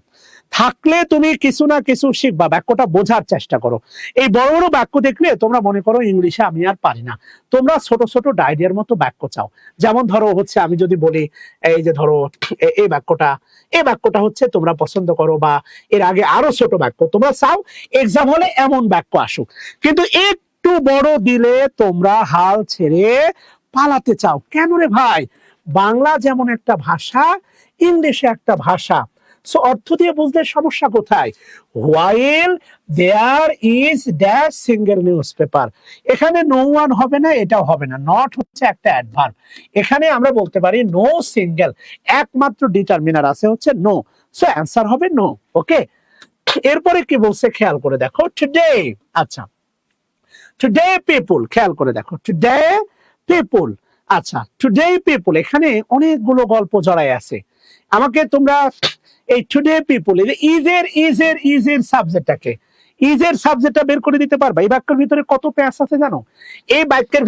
থাকলে তুমি কিছু না কিছু শিখবা, বাক্যটা বোঝার চেষ্টা করো। এই বড় বড় বাক্য দেখলে তোমরা মনে করো ইংলিশে আমি আর পারি না, তোমরা ছোট ছোট ডায়রিয়ার মতো বাক্য চাও। যেমন ধরো হচ্ছে, আমি যদি বলি এই যে ধরো এই বাক্যটা হচ্ছে তোমরা পছন্দ করো, বা এর আগে আরো ছোট বাক্য তোমরা চাও এক্সাম হলে এমন বাক্য আসুক, কিন্তু একটু বড় দিলে তোমরা হাল ছেড়ে পালাতে চাও। কেন রে ভাই? বাংলা যেমন একটা ভাষা, ইংলিশে একটা ভাষা, সো অর্থ দিয়ে বুঝতে সমস্যা কোথায়? While there is dash single newspaper, এখানে নো ওয়ান হবে না, এটাও হবে না, নট হচ্ছে একটা অ্যাডভার্ব। এখানে আমরা বলতে পারি নো সিঙ্গেল, একমাত্র ডিটারমিনার আছে হচ্ছে নো, সো অ্যান্সার হবে নো। ওকে, এরপরে কি বলছে খেয়াল করে দেখো, টুডে। আচ্ছা, টুডে পিপল, খেয়াল করে দেখো, টুডে পিপল। আচ্ছা, টুডে পিপল, এখানে অনেকগুলো গল্প জড়াই আছে। আমাকে তোমরা এই টুডে পিপল ইজের সাবজেক্টটাকে, ইজের সাবজেক্টটা বের করে দিতে পারবা? এই বাক্যের ভিতরে কত প্যাচ আছে জানো? এই বাক্যের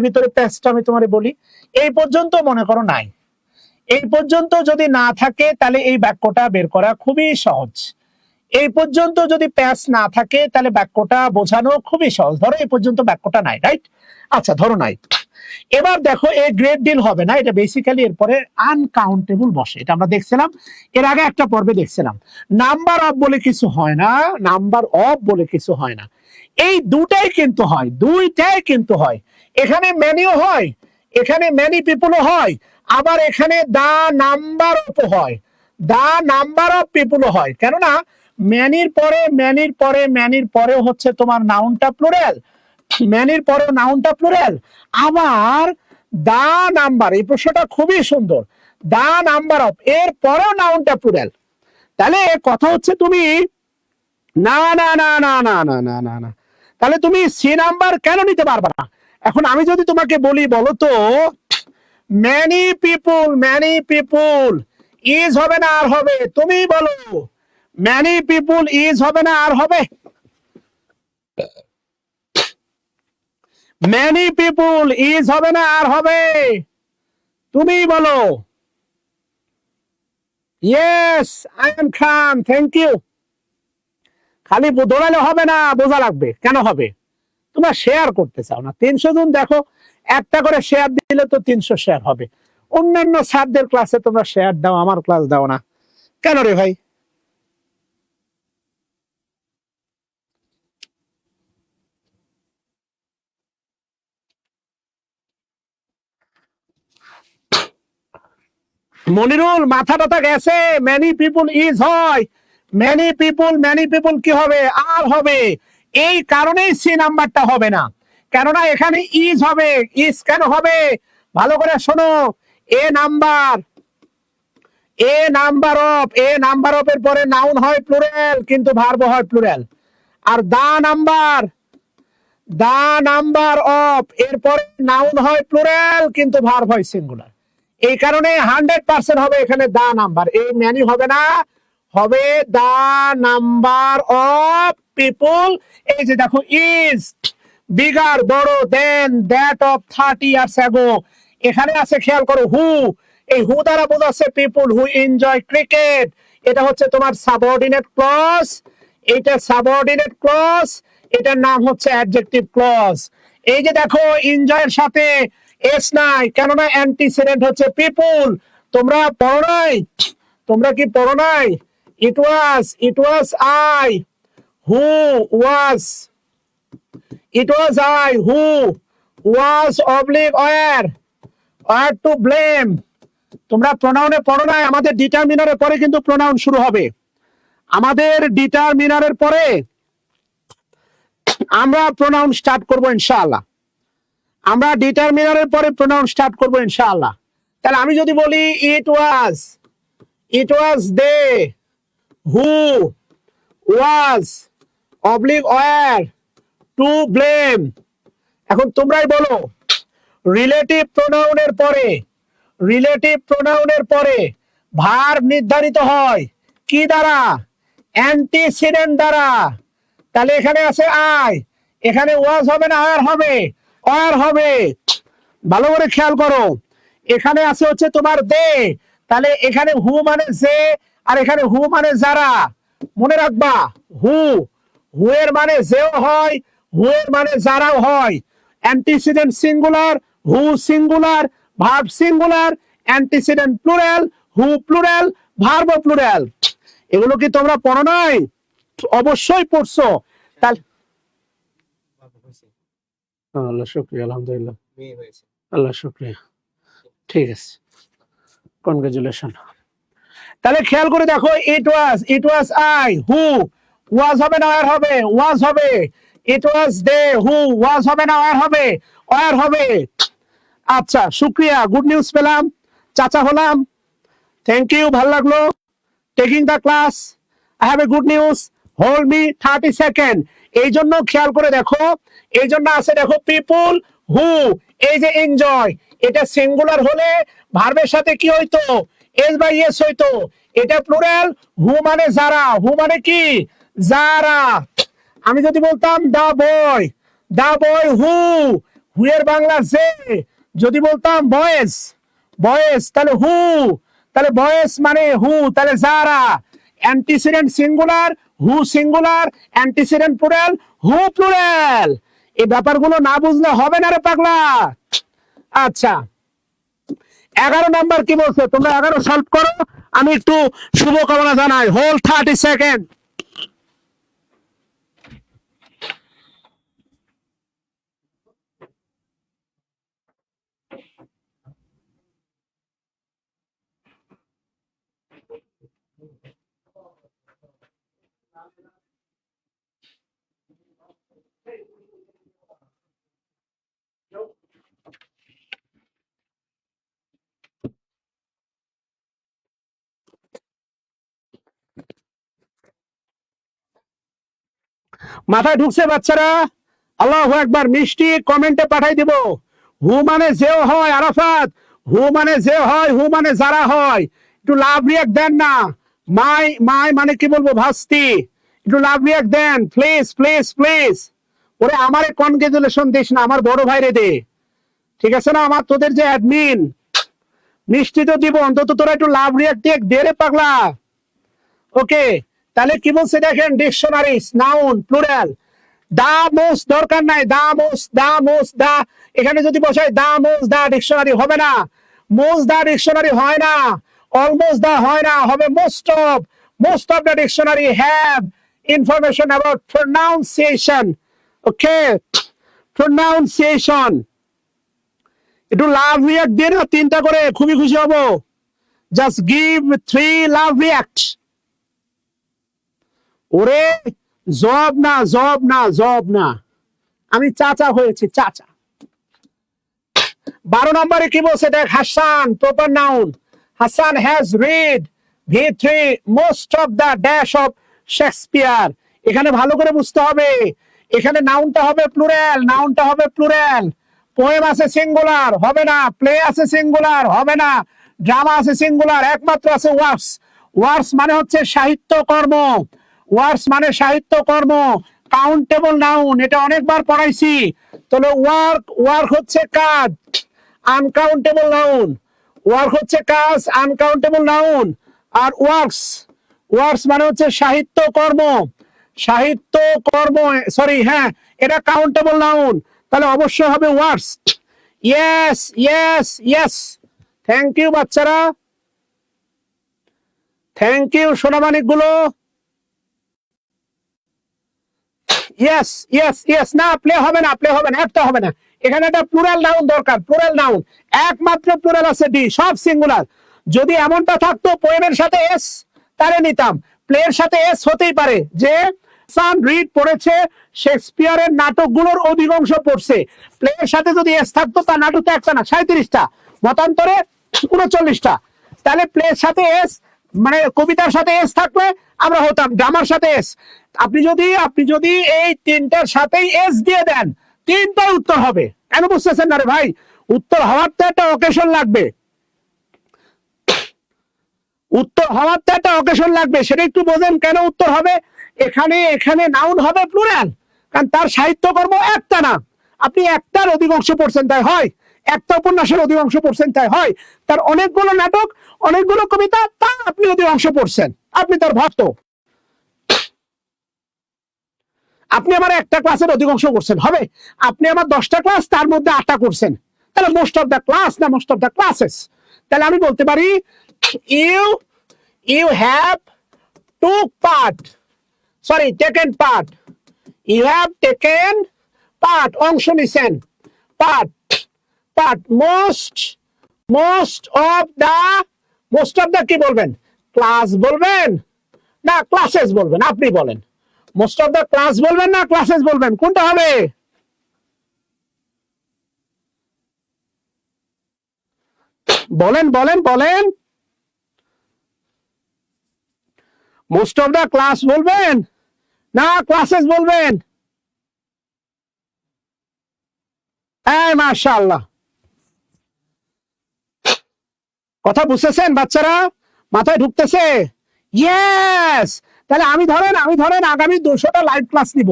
ভিতরে প্যাচটা আমি তোমারে বলি, এই পর্যন্ত মনে করো নাই, এই পর্যন্ত যদি না থাকে তাহলে এই বাক্যটা বের করা খুবই সহজ। এই পর্যন্ত যদি প্যাচ না থাকে তাহলে বাক্যটা বোঝানো খুবই সহজ। ধরো এই পর্যন্ত বাক্যটা নাই, রাইট? আচ্ছা, ধরো নাই। এবার দেখো, এ গ্রেট ডিল হবে না, এটা বেসিক্যালি এরপরে আনকাউন্টেবল বসে, এটা আমরা দেখছিলাম এর আগে একটা পর্বে দেখছিলাম। নাম্বার অফ বলে কিছু হয় না, নাম্বার অফ বলে কিছু হয় না, এই দুটাই কিন্তু হয়, দুইটাই কিন্তু হয়। এখানে ম্যানিও হয়, এখানে ম্যানি পিপলও হয়, আবার এখানে দা নাম্বার অফ হয়, দা নাম্বার অফ পিপলও হয়। কেননা ম্যানির পরে হচ্ছে তোমার নাউনটা প্লুরাল, ম্যানির পরে নাউনটা প্লুরাল, আবার দা নাম্বার, এই প্রশ্নটা খুবই সুন্দর, দা নাম্বার অফ এর পরেও নাউনটা প্লুরাল। তাহলে কথা হচ্ছে তুমি না না না না না না না না না, তাহলে তুমি সি নাম্বার কেন নিতে পারবে না? এখন আমি যদি তোমাকে বলি, বলো তো ম্যানি পিপুল ইজ হবে না আর হবে? তুমি বলো, ম্যানি পিপুল ইজ হবে না আর হবে? ম্যানি পিপুল ইজ হবে না আর হবে? তুমি বলো। Yes, I am Khan, thank you. খালি দৌড়ালে হবে না, বোঝা লাগবে। কেন হবে? তোমরা শেয়ার করতে চাও না। 300 জন দেখো, একটা করে শেয়ার দিলে তো 300 শেয়ার হবে। অন্যান্য স্যারদের ক্লাসে তোমরা শেয়ার দাও, আমার ক্লাস দাও না কেন রে ভাই? মনিরুল, মাথা টাথা গেছে। মেনি পিপুল ইজ হয়, মেনি পিপুল কি হবে? আর হবে। এই কারণেই সি নাম্বারটা হবে না, কেননা এখানে ইজ হবে। ইজ কেন হবে? ভালো করে শোনো। এ নাম্বার, নাম্বার অফ এর পরে নাউন হয় প্লুরাল, কিন্তু ভার্ব হয় প্লুরাল। আর দা নাম্বার অফ এর পরে নাউন হয় প্লুরাল, কিন্তু ভার্ব হয় সিঙ্গুলার। এই কারণে 100% হবে এখানে দা নাম্বার। এই ম্যানি হবে না, হবে দা নাম্বার অফ পিপুল। এই যে দেখো, ইজ বিগার, বড়, দেন দ্যাট অফ 30 ইয়ার্স অ্যাগো। এখানে আছে, খেয়াল করো, হু। এই হু দ্বারা বোঝাচ্ছে পিপুল হু এনজয় ক্রিকেট। এটা হচ্ছে তোমার সাবঅর্ডিনেট ক্লজ। এটা সাবঅর্ডিনেট ক্লজ, এটার নাম হচ্ছে অ্যাডজেক্টিভ ক্লজ। এই যে দেখো, এনজয়ের সাথে এস নাই, কেননা অ্যান্টিসিডেন্ট হচ্ছে পিপুল। তোমরা পড়ো নাই? তোমরা কি পড়ো নাই? It was I who was, it was I who was oblique were to blame. তোমরা প্রোনাউনে পড়ো নাই? আমাদের ডিটারমিনারের পরে কিন্তু প্রোনাউন শুরু হবে। আমাদের ডিটারমিনারের পরে আমরা প্রোনাউন স্টার্ট করব ইনশাআল্লাহ। আমরা ডিটারমিনারের পরে প্রোনাউন স্টার্ট করব ইনশাআল্লাহ। তাহলে আমি যদি বলি it was they who was oblique were to blame. এখন তোমরাই বলো, রিলেটিভ প্রোনাউনের পরে ভার্ব নির্ধারিত হয় কি দ্বারা? অ্যান্টিসিডেন্ট দ্বারা। তাহলে এখানে আছে আই, এখানে ওয়াজ হবে না আর হবে? আর হবে। ভালো করে খেয়াল করো, এখানে আছে হচ্ছে তোমার দে, তাহলে এখানে হু মানে যে, আর এখানে হু মানে যারা। মনে রাখবা, হু এর মানে যেও হয়, হু এর মানে যারাও হয়। Antecedent singular, who singular, verb singular, antecedent plural, who plural, verb plural. এগুলো কি তোমরা পড়ো নাই? অবশ্যই পড়ছো। তাহলে আল্লাহ শুকরিয়া, আলহামদুলিল্লাহ, আল্লাহ শুকরিয়া, ঠিক আছে, কনগ্রাচুলেশন। তাহলে খেয়াল করে দেখো, ইট ওয়াজ আই হু ওয়াজ হবে না আর হবে? ওয়াজ হবে। ইট ওয়াজ দে হু ওয়াজ হবে না আর হবে? আর হবে। আচ্ছা, শুক্রিয়া, গুড নিউজ পেলাম, চাচা হলাম, থ্যাংক ইউ, ভালো লাগলো। Taking the class, I have a good news, hold me 30 second. এই জন্য খেয়াল করে দেখো, এই জন্য আছে দেখো, পিপুল হু, এই যে এনজয়, এটা সিঙ্গুলার হলে ভার্বের সাথে কি হইতো? এস বাই এস হইতো। এটা প্লুরাল, হু মানে যারা, হু মানে কি? যারা। আমি যদি বলতাম দা বয় হু এর বাংলা যে। যদি বলতাম বয়েস তাহলে হু, তাহলে বয়েস মানে হু, তাহলে যারা। Antecedent singular, who singular, antecedent plural, who plural. এই ব্যাপারগুলো না বুঝলে হবে না রে পাগলা। আচ্ছা, 11 নাম্বার কি বলছে? তোমরা 11 সলভ করো, আমি একটু শুভকামনা জানাই। Whole 30 second. মাথায় ঢুকছে বাচ্চারা? আল্লাহু আকবার। মিষ্টি কমেন্টে পাঠাই দিব। হু মানে যেও হয়, আরাফাত, হু মানে যে হয়, হু মানে যারা হয়। একটু লাভ রিয়াক্ট দেন না। মাই মানে কি বলবো, ভাস্তি, একটু love react then please please please. ওরে আমারে কনগ্রেচুলেশন দিস না, আমার বড় ভাইরে দে, ঠিক আছে না? আমার তোদের যে অ্যাডমিন, মিষ্টি তো দিব, অন্তত তোরা একটু লাভ রিয়াক্ট দে রে পাগলা। ওকে, তাহলে কি বলছে দেখেন, dictionaries noun plural. The most দরকার নাই, দা মোস্ট দা, এখানে যদি বসাই দা মোস্ট দা ডিকশনারি হবে না, মোস্ট দা ডিকশনারি হয় না, অলমোস্ট দা হয় না, হবে most of the dictionary have information about pronunciation. Okay, pronunciation. একটু লাভ রিয়াক্ট দিয়ে না 3টা করে, খুবই খুশি হব। Just give 3 love react. ওরে জব না, আমি চাচা হয়েছি, চাচা। 12 নম্বরে কি বলছে দেখ, Hasan proper noun. Hasan has read V3 most of the dash of Shakespeare. এখানে ভালো করে বুঝতে হবে, এখানে নাউনটা হবে প্লুরাল, পোয়েম আছে সিঙ্গুলার হবে না, প্লে আছে সিঙ্গুলার হবে না, ড্রামা আছে সিঙ্গুলার, একমাত্র আছে ওয়ার্কস মানে হচ্ছে সাহিত্যকর্ম, ওয়ার্কস মানে সাহিত্যকর্ম। কাউন্টেবল নাউন, এটা অনেকবার পড়াইছি। তাহলে ওয়ার্ক হচ্ছে কাজ, আনকাউন্টেবল নাউন। ওয়ার্ক হচ্ছে কাজ, আনকাউন্টেবল নাউন। আর ওয়ার্কস মানে হচ্ছে সাহিত্যকর্ম, সরি, হ্যাঁ এটা কাউন্টেবল নাউন, তাহলে অবশ্যই হবে ওয়ার্কস। ইয়েস, থ্যাংক ইউ বাচ্চারা, থ্যাংক ইউ সোনামানিক গুলো। ইয়েস, না প্লে হবে না, একটা হবে না, এখানে একটা প্লুরাল নাউন দরকার, প্লুরাল নাউন, একমাত্র প্লুরাল আছে ডি, সব সিঙ্গুলার। যদি এমনটা থাকতো পোয়েমের সাথে এস তারে নিতাম, প্লের সাথে এস হতেই পারে, যে সান রিড পড়েছে শেক্সপিয়ারের নাটকগুলোর অধিকাংশ পড়ছে, প্লের সাথে যদি এস থাকতো তার নাটক তো একটা না 37টা, মতান্তরে 39টা, তাহলে প্লের সাথে এস মানে কবিতার সাথে এস থাকলে আমরা হতাম ড্রামার সাথে এস। আপনি যদি এই 3টার সাথেই এস দিয়ে দেন, 3টাই উত্তর হবে। কেন বুঝতেছেন না রে ভাই? উত্তর হওয়ার তো একটা অকেশন লাগবে, সেটা একটু বোঝেন কেন উত্তর হবে। এখানে নাউন হবে প্লুরাল, কারণ তার সাহিত্যকর্ম একটা না, আপনি একটার অধিকাংশ পড়ছেন তাই হয়, একটা উপন্যাসের অধিকাংশ পড়ছেন তাই হয়, তার অনেকগুলো নাটক, অনেকগুলো কবিতা, তা আপনি অধিকাংশ পড়ছেন, আপনি তার ভক্ত। আপনি আমার একটা ক্লাসের অধিকাংশ করছেন হবে, আপনি আমার 10টা ক্লাস, তার মধ্যে 8টা করছেন, তাহলে মোস্ট অফ দ্য ক্লাস না মোস্ট অফ দ্য ক্লাসেস। তাহলে আমি বলতে পারি you have taken part, you have taken part, অংশ নিছেন, part most of the কি বলবেন, ক্লাস বলবেন না ক্লাসেস বলবেন, আপনি বলেন মোস্ট অফ দ্য ক্লাস বলবেন না ক্লাসেস বলবেন, কোনটা হবে? বলেন মোস্ট অফ দ্য ক্লাস বলবেন না ক্লাসেস বলবেন? হ্যাঁ মাশাআল্লাহ, কথা বুঝতেছেন বাচ্চারা, মাথায় ঢুকতেছে? ইয়েস। তাহলে আমি ধরেন আগামী 200টা লাইভ ক্লাস নিব,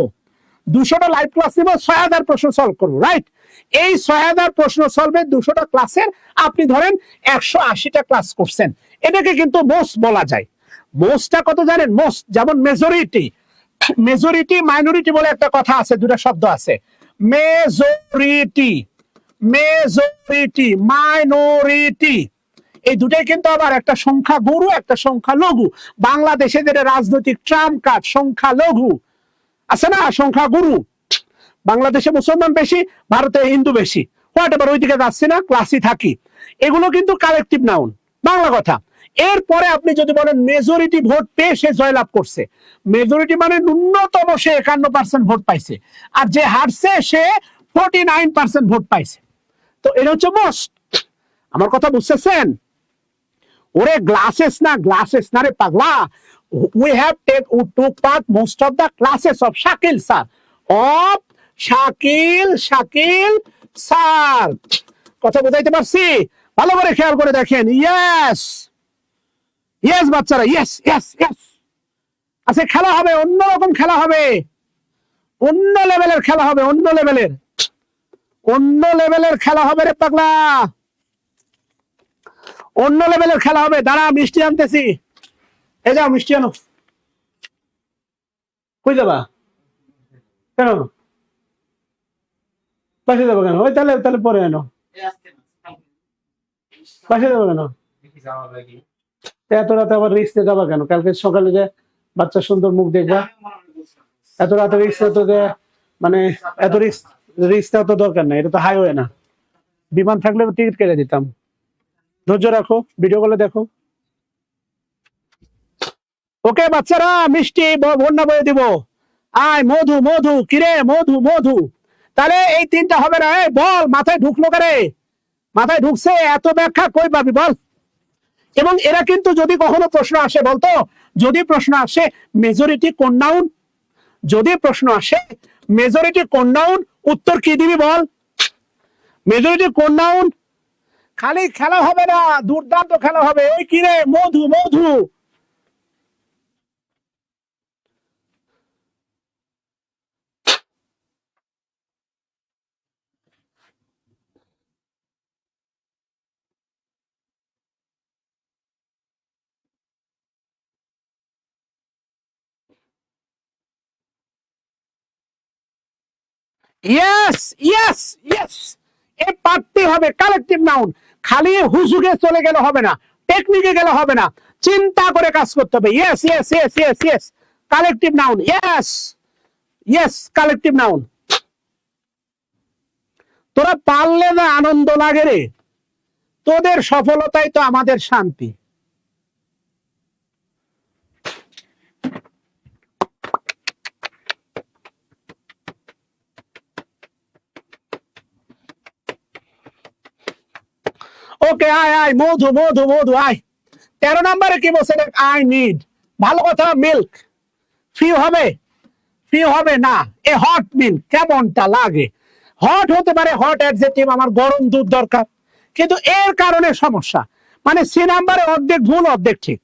6000 প্রশ্ন সলভ করবো, রাইট? এই 6000 প্রশ্ন সলভে 200টা ক্লাসের আপনি ধরেন 180টা ক্লাস করছেন, এটাকে কিন্তু মোস্ট বলা যায়। মোস্টটা কত জানেন? মোস্ট যেমন মেজরিটি মাইনরিটি বলে একটা কথা আছে, দুটো শব্দ আছে, মেজরিটি মাইনরিটি, এই দুটাই কিন্তু আবার একটা সংখ্যা গুরু একটা সংখ্যা লঘু। বাংলাদেশে যেটা রাজনৈতিক ট্রাম্প কার্ড সংখ্যা লঘু আছে না, সংখ্যা গুরু। বাংলাদেশে মুসলমান বেশি, ভারতে হিন্দু বেশি, হোয়াট এভার, ওইদিকে যাচ্ছি না, ক্লাসই থাকি। এগুলো কিন্তু কালেকটিভ নাউন, বাংলা কথা। এরপরে আপনি যদি বলেন মেজরিটি ভোট পেয়ে সে জয়লাভ করছে, মেজরিটি মানে ন্যূনতম সে 51% ভোট পাইছে, আর যে হারছে সে 49% ভোট পাইছে, তো এটা হচ্ছে মোস্ট। আমার কথা বুঝতেছেন? ওরে গ্লাসেস না রে পাগলা, we have took part most of the classes of Shakil sir, of Shakil sir। কথা বুঝাইতে পারছি? ভালো করে খেয়াল করে দেখেন। ইয়েস বাচ্চারা, ইয়েস। আচ্ছা, খেলা হবে, অন্যরকম খেলা হবে, অন্য লেভেলের খেলা হবে, অন্য লেভেলের খেলা হবে রে পাগলা, অন্য লেভেলের খেলা হবে। দাঁড়া, মিষ্টি আনতেছি। এ যাও, মিষ্টি আনো। কই যাবা? কেন পাশে যাবো কেন? ওই তাহলে তাহলে পরে আনো। পাশে যাবো কেন? এত রাতে আবার রিক্স যাবা কেন? কালকে সকালে যে বাচ্চা সুন্দর মুখ দেখবা, এত রাতে রিক্স তো মানে এত রিক্স, রিক্সটা তো দরকার নাই, এটা তো হাইওয়ে না। বিমান থাকলে টিকিট কেটে দিতাম। ধৈর্য রাখো, ভিডিও কলে দেখো। ওকে বাচ্চারা, মিষ্টি বন্যা বয়ে দিব। আয় মধু, মধু কিরে, মধু মধু। তাহলে এই তিনটা হবে না। এই বল, মাথায় ঢুকলো করে? মাথায় ঢুকছে? এত ব্যাখ্যা কই পাবি বল? এবং এরা কিন্তু যদি কখনো প্রশ্ন আসে, বলতো যদি প্রশ্ন আসে মেজরিটি কোন নাউন, যদি প্রশ্ন আসে মেজরিটি কোন নাউন, উত্তর কি দিবি বল? মেজরিটি কোন নাউন। খালি খেলা হবে না, দুর্দান্ত খেলা হবে। ওই কিরে, মধু মধু। ইয়েস ইয়েস ইয়েস, এ পারতে হবে। Collective noun. খালি হুজুগে চলে গেলে হবে না, টেকনিকে গেলে হবে না, চিন্তা করে কাজ করতে হবে। Yes yes yes yes yes, collective noun. Yes yes, collective noun. তোরা পারলে না আনন্দ লাগে রে, তোদের সফলতাই তো আমাদের শান্তি। ওকে, আয় আয়, মধু মধু মধু, আয়। 13 নম্বরে কি বলছে? I need. ভালো কথা, মিল্ক। ফ্রি হবে? ফ্রি হবে না। এ হট মিল্ক কেমনটা লাগে? হট হতে পারে, হট অ্যাডজেক্টিভ, আমার গরম দুধ দরকার। কিন্তু এর কারণে সমস্যা। মানে সি নাম্বারে অর্ধেক ভুল অর্ধেক ঠিক।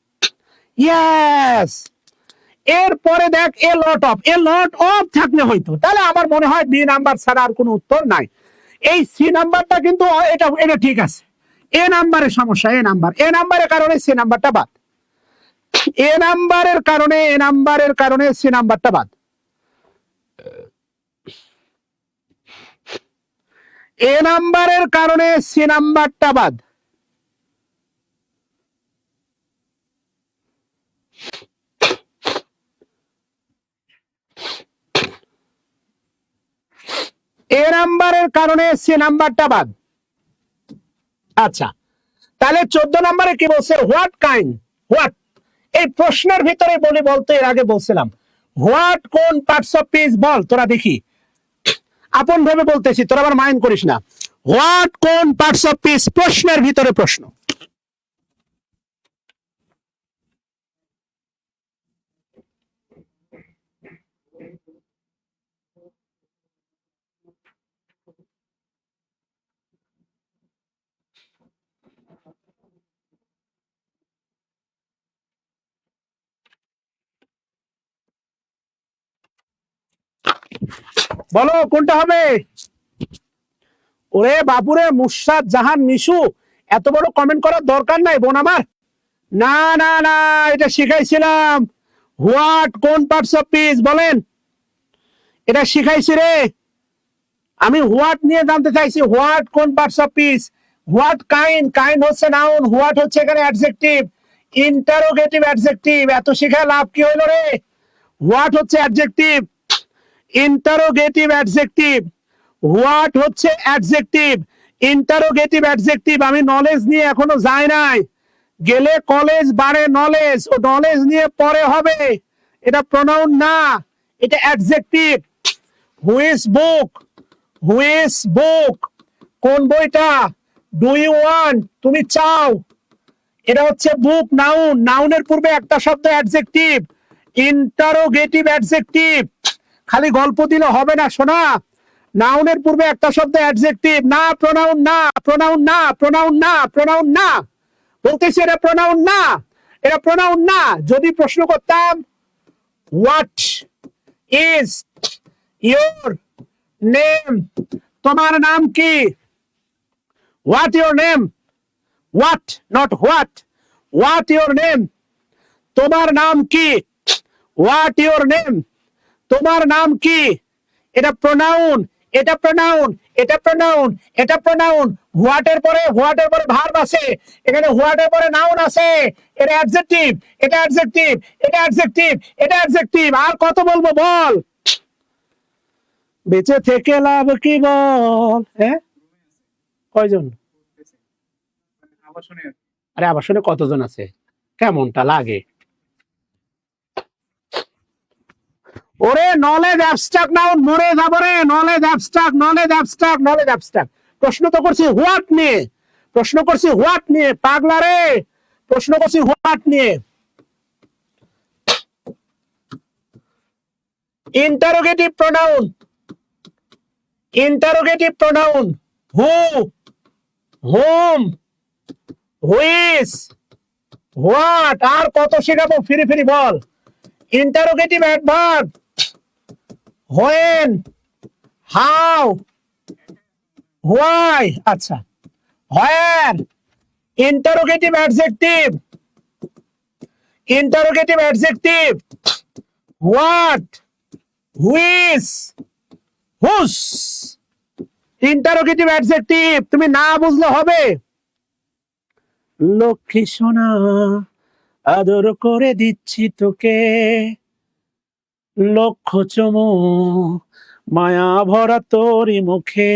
ইয়েস। এরপরে দেখ এ lot of, A lot of থাকলে হয়তো, তাহলে আমার মনে হয় বি নাম্বার ছাড়া আর কোনো উত্তর নাই। এই সি নাম্বারটা কিন্তু এটা এটা ঠিক আছে। এ নাম্বারের সমস্যা, এ নাম্বার, এ নাম্বারের কারণে সি নাম্বারটা বাদ। এ নাম্বারের কারণে, এ নাম্বারের কারণে সি নাম্বারটা বাদ। এ নাম্বারের কারণে সি নাম্বারটা বাদ। এ নাম্বারের কারণে সি নাম্বারটা বাদ। আচ্ছা, তাহলে 14 নম্বরে কি বলছে? What kind, what. এই প্রশ্নের ভিতরে বলি, বলতে এর আগে বলছিলাম হোয়াট কোন পার্টস অফ স্পিচ বল। তোরা দেখি আপন ভাবে বলতেছি, তোরা আবার মাইন্ড করিস না। হোয়াট কোন পার্টস অফ স্পিচ, প্রশ্নের ভিতরে প্রশ্ন। বলো কোনটা হবে? ওরে বাপুরে, মুর্শাদ জাহান মিশু, এত বড় কমেন্ট করার দরকার নাই বোন আমার। না না না, এটা শিখাইছিলাম। হোয়াট কোন পার্টস অফ স্পিচ বলেন, এটা শিখাইছি রে। আমি হোয়াট নিয়ে জানতে চাইছি, হোয়াট কোন parts of speech. What kind, kind হচ্ছে নাউন, হোয়াট হচ্ছে এখানে অ্যাডজেক্টিভ, ইন্টারোগেটিভ অ্যাডজেক্টিভ। এত শিখায় লাভ কি হইলো রে? হোয়াট হচ্ছে অ্যাডজেক্টিভ, ইন্টারোগেটিভ অ্যাডজেক্টিভ। হোয়াট হচ্ছে অ্যাডজেক্টিভ, ইন্টারোগেটিভ অ্যাডজেক্টিভ। আমি নলেজ নিয়ে এখনো যাই নাই, গেলে কলেজ বাড়ে নলেজ, ও নলেজ নিয়ে পরে হবে। এটা প্রোনাউন না, এটা অ্যাডজেক্টিভ। হুইচ বুক, হুইচ বুক, কোন বইটা? ডু ইউ ওয়ান্ট, তুমি চাও। এটা হচ্ছে বুক, নাউন। নাউনের পূর্বে একটা শব্দ অ্যাডজেক্টিভ, ইন্টারোগেটিভ অ্যাডজেক্টিভ। খালি গল্প দিলে হবে না শোনা। নাউনের পূর্বে একটা শব্দ অ্যাডজেক্টিভ, না প্রোনাউন না, প্রোনাউন না, প্রোনাউন না, প্রোনাউন না। বলতেছি এটা প্রোনাউন না, এটা প্রোনাউন না। যদি প্রশ্ন করতাম হোয়াট ইজ ইয়োর নেম, তোমার নাম কি? What your name, what, not what. What your name, তোমার নাম কি? হোয়াট ইউর নেম, তোমার নাম কি? এটা প্রোনাউন, এটা প্রোনাউন, এটা প্রোনাউন, এটা প্রোনাউন। হোয়াট এর পরে ভার্ব আছে, এখানে হোয়াট এর পরে নাউন আছে। এটা অ্যাডজেক্টিভ, এটা অ্যাডজেক্টিভ, এটা অ্যাডজেক্টিভ, এটা অ্যাডজেক্টিভ। আর কত বলবো বল? বেঁচে থেকে লাভ কি বল? হ্যাঁ, কয়জন? আরে আবাসনে কতজন আছে? কেমনটা লাগে? ওরে নলেজ অ্যাবস্ট্রাক্ট নাউন, মরে যাবো রে। Knowledge abstract, knowledge abstract, knowledge abstract. প্রশ্ন তো করছি হোয়াট নিয়ে, প্রশ্ন করছি হোয়াট নিয়ে, পাগলা রে। প্রশ্ন করছি হোয়াট নিয়ে। Interrogative pronoun, interrogative pronoun. Who, whom, which, what. আর কত শেখাবো? ফিরি ফিরি বল। Interrogative adverb, when, how, why। আচ্ছা, where। Interrogative adjective, interrogative adjective, what, which, whose। Interrogative adjective তুমি না বুঝলে হবে। লক্ষ্মী সোনা আদর করে দিচ্ছি তোকে, লক্ষ চমু মায়া ভরা তোরই মুখে।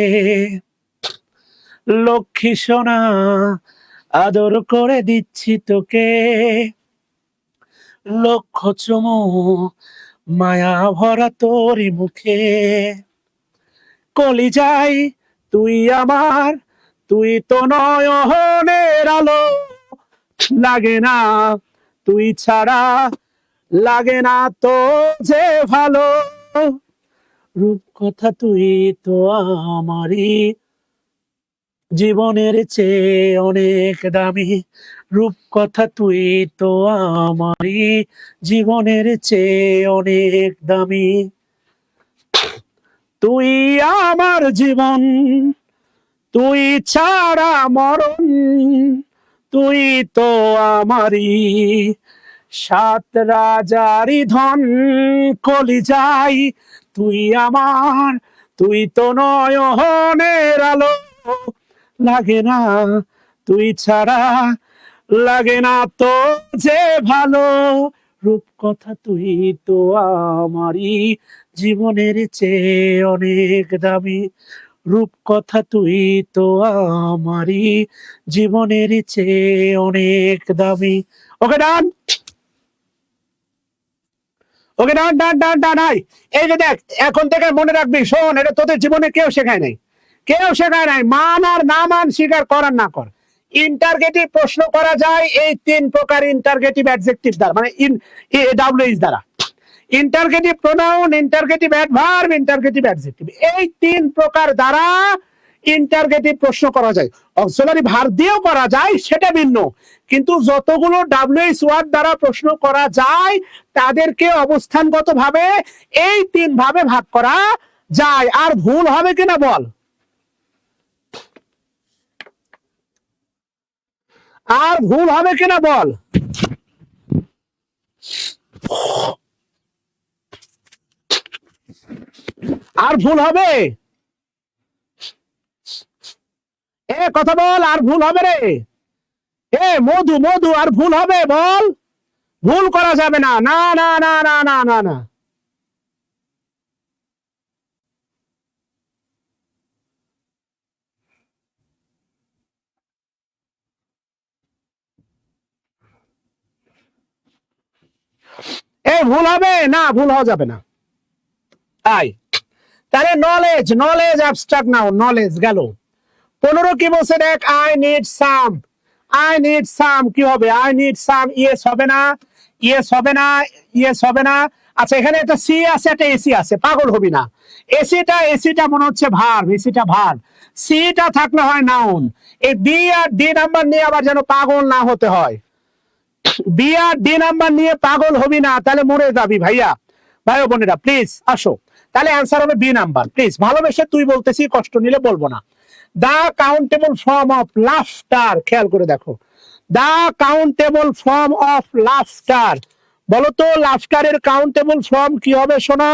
লক্ষ্মী সোনা আদর করে দিচ্ছি তোকে, লক্ষ চমু মায়া ভরা তোরই মুখে। কলিজাই তুই আমার, তুই তো নয়নের আলো, লাগে না তুই ছাড়া, লাগে না তো যে ভালো। রূপকথা তুই তো আমারই, জীবনের চেয়ে অনেক দামি। রূপকথা তুই তো আমারই, জীবনের চেয়ে অনেক দামি। তুই আমার জীবন, তুই ছাড়া মরণ, তুই তো আমারই সাত রাজারি ধন। কলিজাই তুই আমার, তুই তো নয়নের আলো, লাগে না তুই ছাড়া, লাগে না তো যে ভালো। রূপকথা তুই তো আমারই, জীবনের চেয়ে অনেক দামি। রূপকথা তুই তো আমারই, জীবনের চেয়ে অনেক দামি। ওকে ডান, ওকে ডান ডান ডান ডান। এই যে দেখ, এখন থেকে মনে রাখবি, শোন, এটা তোদের জীবনে কেউ শেখায় নাই, কেউ শেখায় নাই। মান আর না মান স্বীকার করার না কর। ইন্টারগেটিভ প্রশ্ন করা যায় এই তিন প্রকার ইন্টারগেটিভ অ্যাডজেক্টিভ দ্বারা, মানে ডাব্লিউএইচ দ্বারা। Interrogative pronoun, interrogative adverb, interrogative adjective, এই তিন প্রকার দ্বারা ইন্টারগেটিভ প্রশ্ন করা যায়। অক্সিলারি ভার্ব দিয়েও করা যায়, সেটা ভিন্ন। কিন্তু যতগুলো ডাব্লিউএইচ ওয়ার্ড দ্বারা প্রশ্ন করা যায় তাদেরকে অবস্থানগতভাবে এই তিন ভাবে ভাগ করা যায়। আর ভুল হবে কিনা বল? আর ভুল হবে কিনা বল? আর ভুল হবে? এ কথা বল, আর ভুল হবে রে? এ মধু, মধু, আর ভুল হবে বল? ভুল করা যাবে না, না না না না না না না। এ ভুল হবে না, ভুল হওয়া যাবে না। তাহলে knowledge, knowledge abstract noun, knowledge গেল। 15 কি বলছে দেখ, I need some, I need some কি হবে? আই নিড সাম, ইয়েস হবে না, ইয়েস হবে না, ইয়েস হবে না। আচ্ছা, এখানে একটা সি আছে, একটা এসি আছে, পাগল হবি না। এসিটা মনে হচ্ছে ভার্ব, এসিটা ভার্ব, সিটা থাকলে হয় নাউন। এই বি আর ডি নাম্বার নিয়ে আবার যেন পাগল না হতে হয়। বি আর ডি নাম্বার নিয়ে পাগল হবি না, তাহলে মরে যাবি ভাইয়া। ভাই বোনেরা প্লিজ আসো। তাহলে অ্যান্সার হবে বি নাম্বার। প্লিজ ভালোবেসে তুই বলতেছি, কষ্ট নিলে বলবো না। দা কাউন্টেবল ফর্ম অফ লাফটার, খেয়াল করে দেখো, দা কাউন্টেবল ফর্ম অফ লাফটার। বলো তো লাফটারের কাউন্টেবল ফর্ম কি হবে সোনা?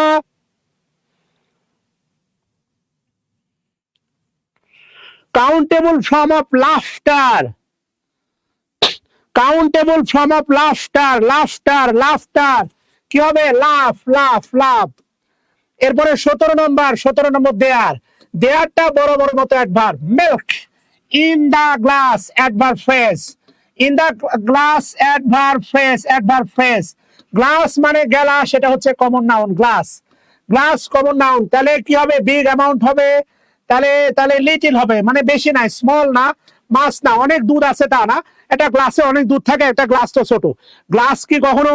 Countable form of laughter, countable form of laughter, laughter laughter কি হবে? লাফ লাফ লাফ। এরপরে 17 নম্বর দেয়ার, দেয়ারটা বড় বড় মতো adverb. Milk in the glass, adverb phrase. In the glass, adverb phrase, adverb phrase. Glass মানে গেলা, সেটা হচ্ছে common noun. Glass, glass common noun. তাহলে কি হবে? বিগ অ্যামাউন্ট হবে। তাহলে তাহলে লিটিল হবে, মানে বেশি নাই, স্মল না, মাছ না, অনেক দুধ আছে তা না। একটা গ্লাসে অনেক দুধ থাকে, একটা গ্লাস তো ছোট। গ্লাস কি কখনো,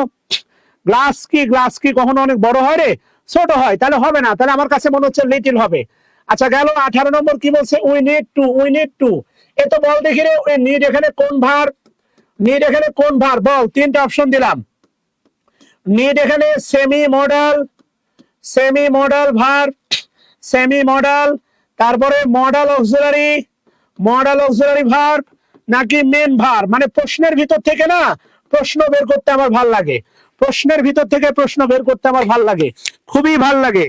গ্লাস কি কখনো অনেক বড় হয় রে? ছোট হয়, তাহলে হবে না। তাহলে আমার কাছে মনে হচ্ছে লিটিল হবে। আচ্ছা গেল। 18 নম্বর কি বলছে? We need to, we need to. এ তো বল দেখি রে, ওই নিড এখানে কোন ভার? নিড এখানে কোন ভার বল? তিনটা অপশন দিলাম। নিড এখানে সেমি মডেল, সেমি মডেল ভার, সেমি মডেল, তারপরে modal auxiliary, modal auxiliary verb, নাকি মেন ভার? মানে প্রশ্নের ভিতর থেকে না প্রশ্ন বের করতে আমার ভাল লাগে, প্রশ্নের ভিতর থেকে প্রশ্ন বের করতে আমার ভাল লাগে, খুবই ভাল লাগে।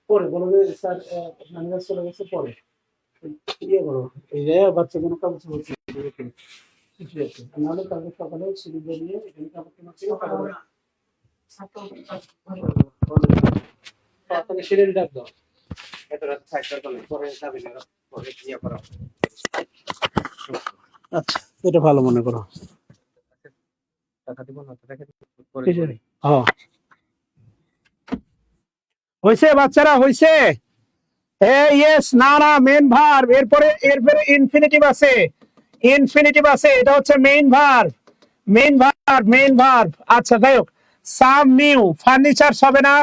পরে বলো যে স্যার ম্যানেজার চলে গেছে, পরে ইয়ে করো, এই যে বাচ্চা কোনো কাগজ বলছে নাহলে কালকে সকালে সিঁড়ি বেরিয়ে এখানে কাপড় কেনা সিঁড়ির ডাক দাও। আচ্ছা এটা ভালো মনে করো। হয়েছে বাচ্চারা, হয়েছে? ইয়েস, না না, মেন ভার্ব। এরপরে এরপরে ইনফিনিটিভ আছে, ইনফিনিটিভ আছে, এটা হচ্ছে main verb, main verb, main verb. আচ্ছা যাই হোক, সাম নিউ, ফার্নিচারস হবে না,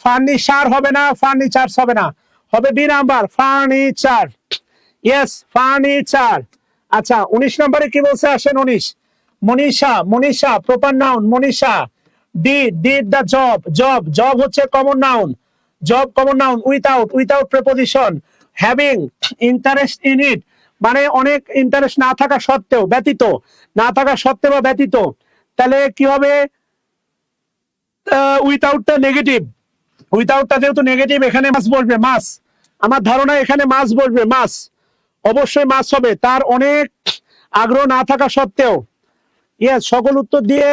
ফার্নিচার হবে না, ফার্নিচারস হবে না, হবে B number, furniture. Yes, furniture. আচ্ছা 19 নম্বরে কি বলছে? আসেন 19। Manisha, Manisha proper noun, Manisha. Did the job, job, job হচ্ছে common noun, job common noun. Without, without preposition. Having interest in it, মানে অনেক ইন্টারেস্ট না থাকা সত্ত্বেও, ব্যতীত, না থাকা সত্ত্বেও বা ব্যতীত। তাহলে কি হবে? উইথাউটটা নেগেটিভ, উইথাউটটা যেহেতু নেগেটিভ, এখানে মাস বসবে, মাস। আমার ধারণা এখানে মাস বসবে, মাস, অবশ্যই মাস হবে, তার অনেক আগ্রহ না থাকা সত্ত্বেও। ইয়েস, সকল উত্তর দিয়ে।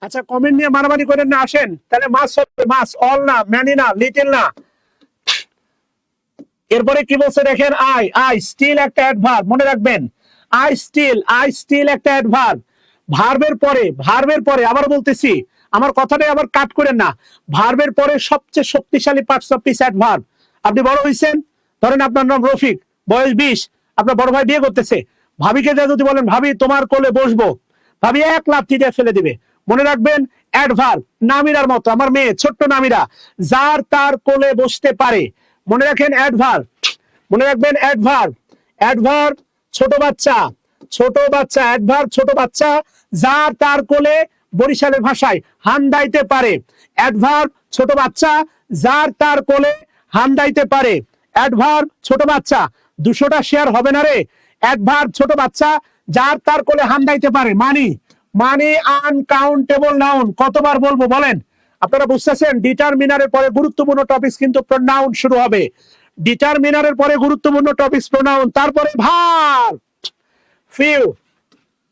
আচ্ছা কমেন্ট নিয়ে মারামারি করেন না, আসেন। তাহলে মাস হবে, মাস, অল না, ম্যানি না, লিটল না। এরপরে কি বলছে দেখেন, আই, আই স্টিল একটা অ্যাডভার্ব, মনে রাখবেন। আই স্টিল, আই স্টিল একটা অ্যাডভার্ব। ভার্বের পরে, ভার্বের পরে আবার বলতেছি, আমার কথাটাই আবার কাট করেন না। ভার্বের পরে সবচেয়ে শক্তিশালী পার্টস অফ স্পিচ অ্যাডভার্ব। আপনি বড় হইছেন, ধরেন আপনার নাম রফিক, বয়স 20, আপনার বড় ভাই বিয়ে করতেছে, ভাবিকে যা যদি বলেন ভাবি তোমার কোলে বসবো, ভাবি এক লাথি দিয়ে ফেলে দিবে। মনে রাখবেন অ্যাডভার্ব, নামিরার মতো, আমার মেয়ে ছোট্ট নামিরা, যার তার কোলে বসতে পারে। মনে রাখেন অ্যাডভার্ব, মনে রাখবেন অ্যাডভার্ব, অ্যাডভার্ব ছোট বাচ্চা, ছোট বাচ্চা, অ্যাডভার্ব ছোট বাচ্চা, যার তার কোলে, বরিশালের ভাষায় হান্দাইতে পারে। অ্যাডভার্ব ছোট বাচ্চা, যার তার কোলে হান্দাইতে পারে। অ্যাডভার্ব ছোট বাচ্চা, 200টা শেয়ার হবে না রে। অ্যাডভার্ব ছোট বাচ্চা, যার তার কোলে হান্দাইতে পারে। মানি, মানি আনকাউন্টেবল নাউন। কতবার বলবো বলেন? আপনারা বুঝতেছেন? ডিটারমিনারের পরে গুরুত্বপূর্ণ টপিক কিন্তু প্রোনাউন শুরু হবে। ডিটারমিনারের পরে গুরুত্বপূর্ণ টপিক প্রোনাউন, তারপরে ভার্ব। Few,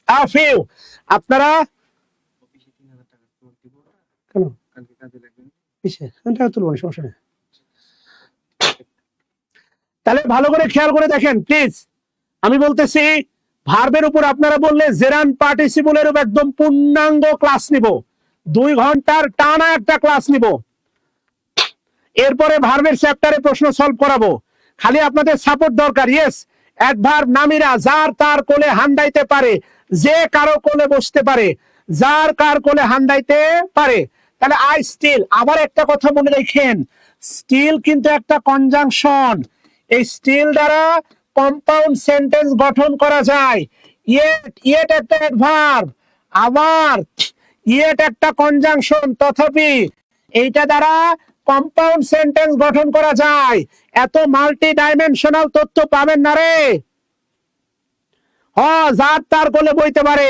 a few. আপনারা কেন তুলব না, সমস্যা নেই। তাহলে ভালো করে খেয়াল করে দেখেন প্লিজ। আমি বলতেছি ভার্বের উপর আপনারা বললে জেরান পার্টিসিপলের উপর একদম পূর্ণাঙ্গ ক্লাস নিব, 2 ঘন্টার টানা একটা ক্লাস নিব। এরপরে ভার্বের চ্যাপ্টারে প্রশ্ন সলভ করাবো, খালি আপনাদের সাপোর্ট দরকার। ইয়েস, অ্যাডভার্ব নামিরা, যার তার কোলে হান্দাইতে পারে, যে কারো কোলে বসতে পারে, যার কার কোলে হান্দাইতে পারে। তাহলে আই স্টিল, আবার একটা কথা মনে রাখেন, স্টিল কিন্তু একটা কনজাংশন। এই স্টিল দ্বারা কম্পাউন্ড সেন্টেন্স গঠন করা যায়। ইয়েট একটা অ্যাডভার্ব, আবার ইয়েট একটা কনজাংশন, তথাপি এইটা দ্বারা কম্পাউন্ড সেন্টেন্স গঠন করা যায়। এত মাল্টি ডাইমেনশনাল তথ্য পাবেন না রে। যার তার কোলে বইতে পারে,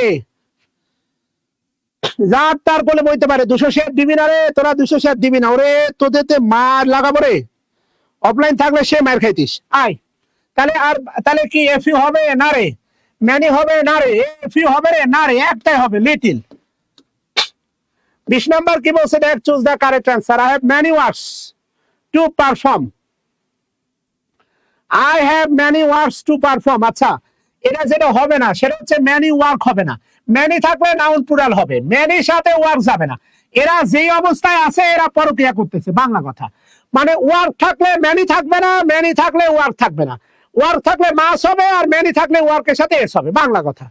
যার তার কোলে বইতে পারে। 200 শেয়ার দিবি না রে, তোরা 200 শেয়ার দিবি না, ওরে তোদেরতে মার লাগাবো রে। অফলাইন থাকলে সে মার খাইতিস। আয় তাহলে, আর তাহলে কি এফইউ হবে না রে, ম্যানি হবে না রে, এফইউ হবে রে না রে, একটাই হবে, লিটিল। 20 নাম্বার কি বলছে দেখ, choose the correct answer. I have many works to perform. I have many works to perform. আচ্ছা, এটা যেটা হবে না সেটা হচ্ছে ম্যানি ওয়ার্ক হবে না। ম্যানি থাকলে নাউন প্লুরাল হবে, ম্যানির সাথে ওয়ার্ক যাবে না। এরা যেই অবস্থায় আছে এরা পরক্রিয়া করতেছে, বাংলা কথা। মানে ওয়ার্ক থাকলে ম্যানি থাকবে না, ম্যানি থাকলে ওয়ার্ক থাকবে না। ওয়ার্ক থাকলে মাস হবে, আর ম্যানি থাকলে ওয়ার্কের সাথে এস হবে, বাংলা কথা।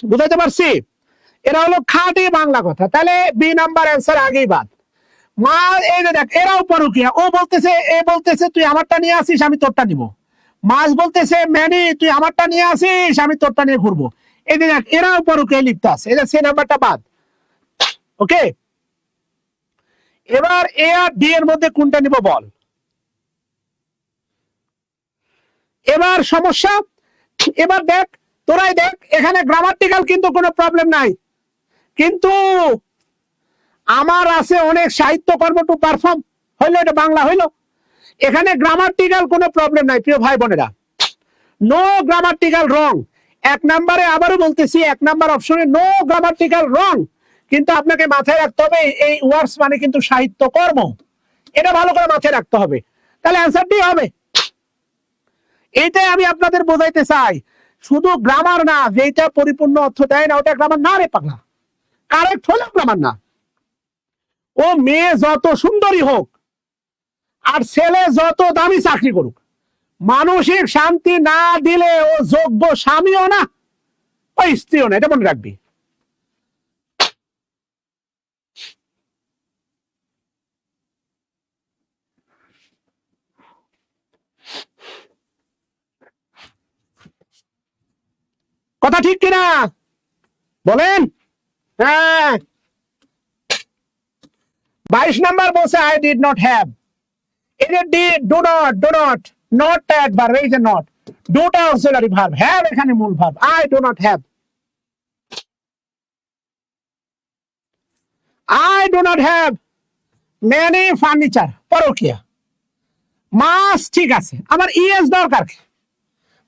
বুঝাতে পারছি? এরা হলো খাঁটি বাংলা কথা। তাহলে বি নাম্বার অ্যান্সার আগেই বাদ। মা এই যে দেখ, এরাও পরক্রিয়া। ও বলতেছে, এ বলতেছে তুই আমারটা নিয়ে আসিস, আমি তোরটা নিব। মাছ বলতেছে ম্যানি তুই আমারটা নিয়ে আসিস, আমি তোরটা নিয়ে ঘুরবো। এই যে দেখ, এরাও পরক্রিয়া লিখতে আছে। এই যে সে নাম্বারটা বাদ। ওকে, এবার এ আর ডি এর মধ্যে কোনটা নিব বল। এবার সমস্যা, এবার দেখ, তোরাই দেখ, এখানে গ্রামাটিক্যাল কিন্তু কোনো প্রবলেম নাই, কিন্তু আমার আছে অনেক সাহিত্যকর্ম টু পারফর্ম, হইলো, এটা বাংলা হইলো। এখানে গ্রামাটিক্যাল কোনো প্রবলেম নাই প্রিয় ভাই বোনেরা, নো গ্রামাটিক্যাল রং। 1 নম্বরে আবারও বলতেছি, 1 নম্বর অপশনে নো গ্রামাটিক্যাল রং। কিন্তু আপনাকে মাথায় রাখতে হবে এই ওয়ার্ডস মানে কিন্তু সাহিত্যকর্ম, এটা ভালো করে মাথায় রাখতে হবে। তাহলে অ্যান্সার ডি হবে। এইটাই আমি আপনাদের বোঝাইতে চাই, শুধু গ্রামার না, যেটা পরিপূর্ণ অর্থ দেয় না ওটা গ্রামার না রে পাগলা। কারেক্ট হলেও গ্রামার না। ও মেয়ে যত সুন্দরী হোক আর ছেলে যত দামি চাকরি করুক, মানসিক শান্তি না দিলে ও যোগ্য স্বামীও না, ওই স্ত্রীও না, এটা মনে রাখবি। কথা ঠিক কিনা বলেন? হ্যাঁ। 22 নাম্বার বলছে আই ডিড নট হ্যাভ। এটা D, do not, do not, not adverb, এই যে নট, ডুটা অক্সিলারি ভার্ব, হ্যাভ এখানে মূল verb. I do not have, I do not have many furniture, পরকিয়া। মাস ঠিক আছে, আমার ইএস দরকার কি,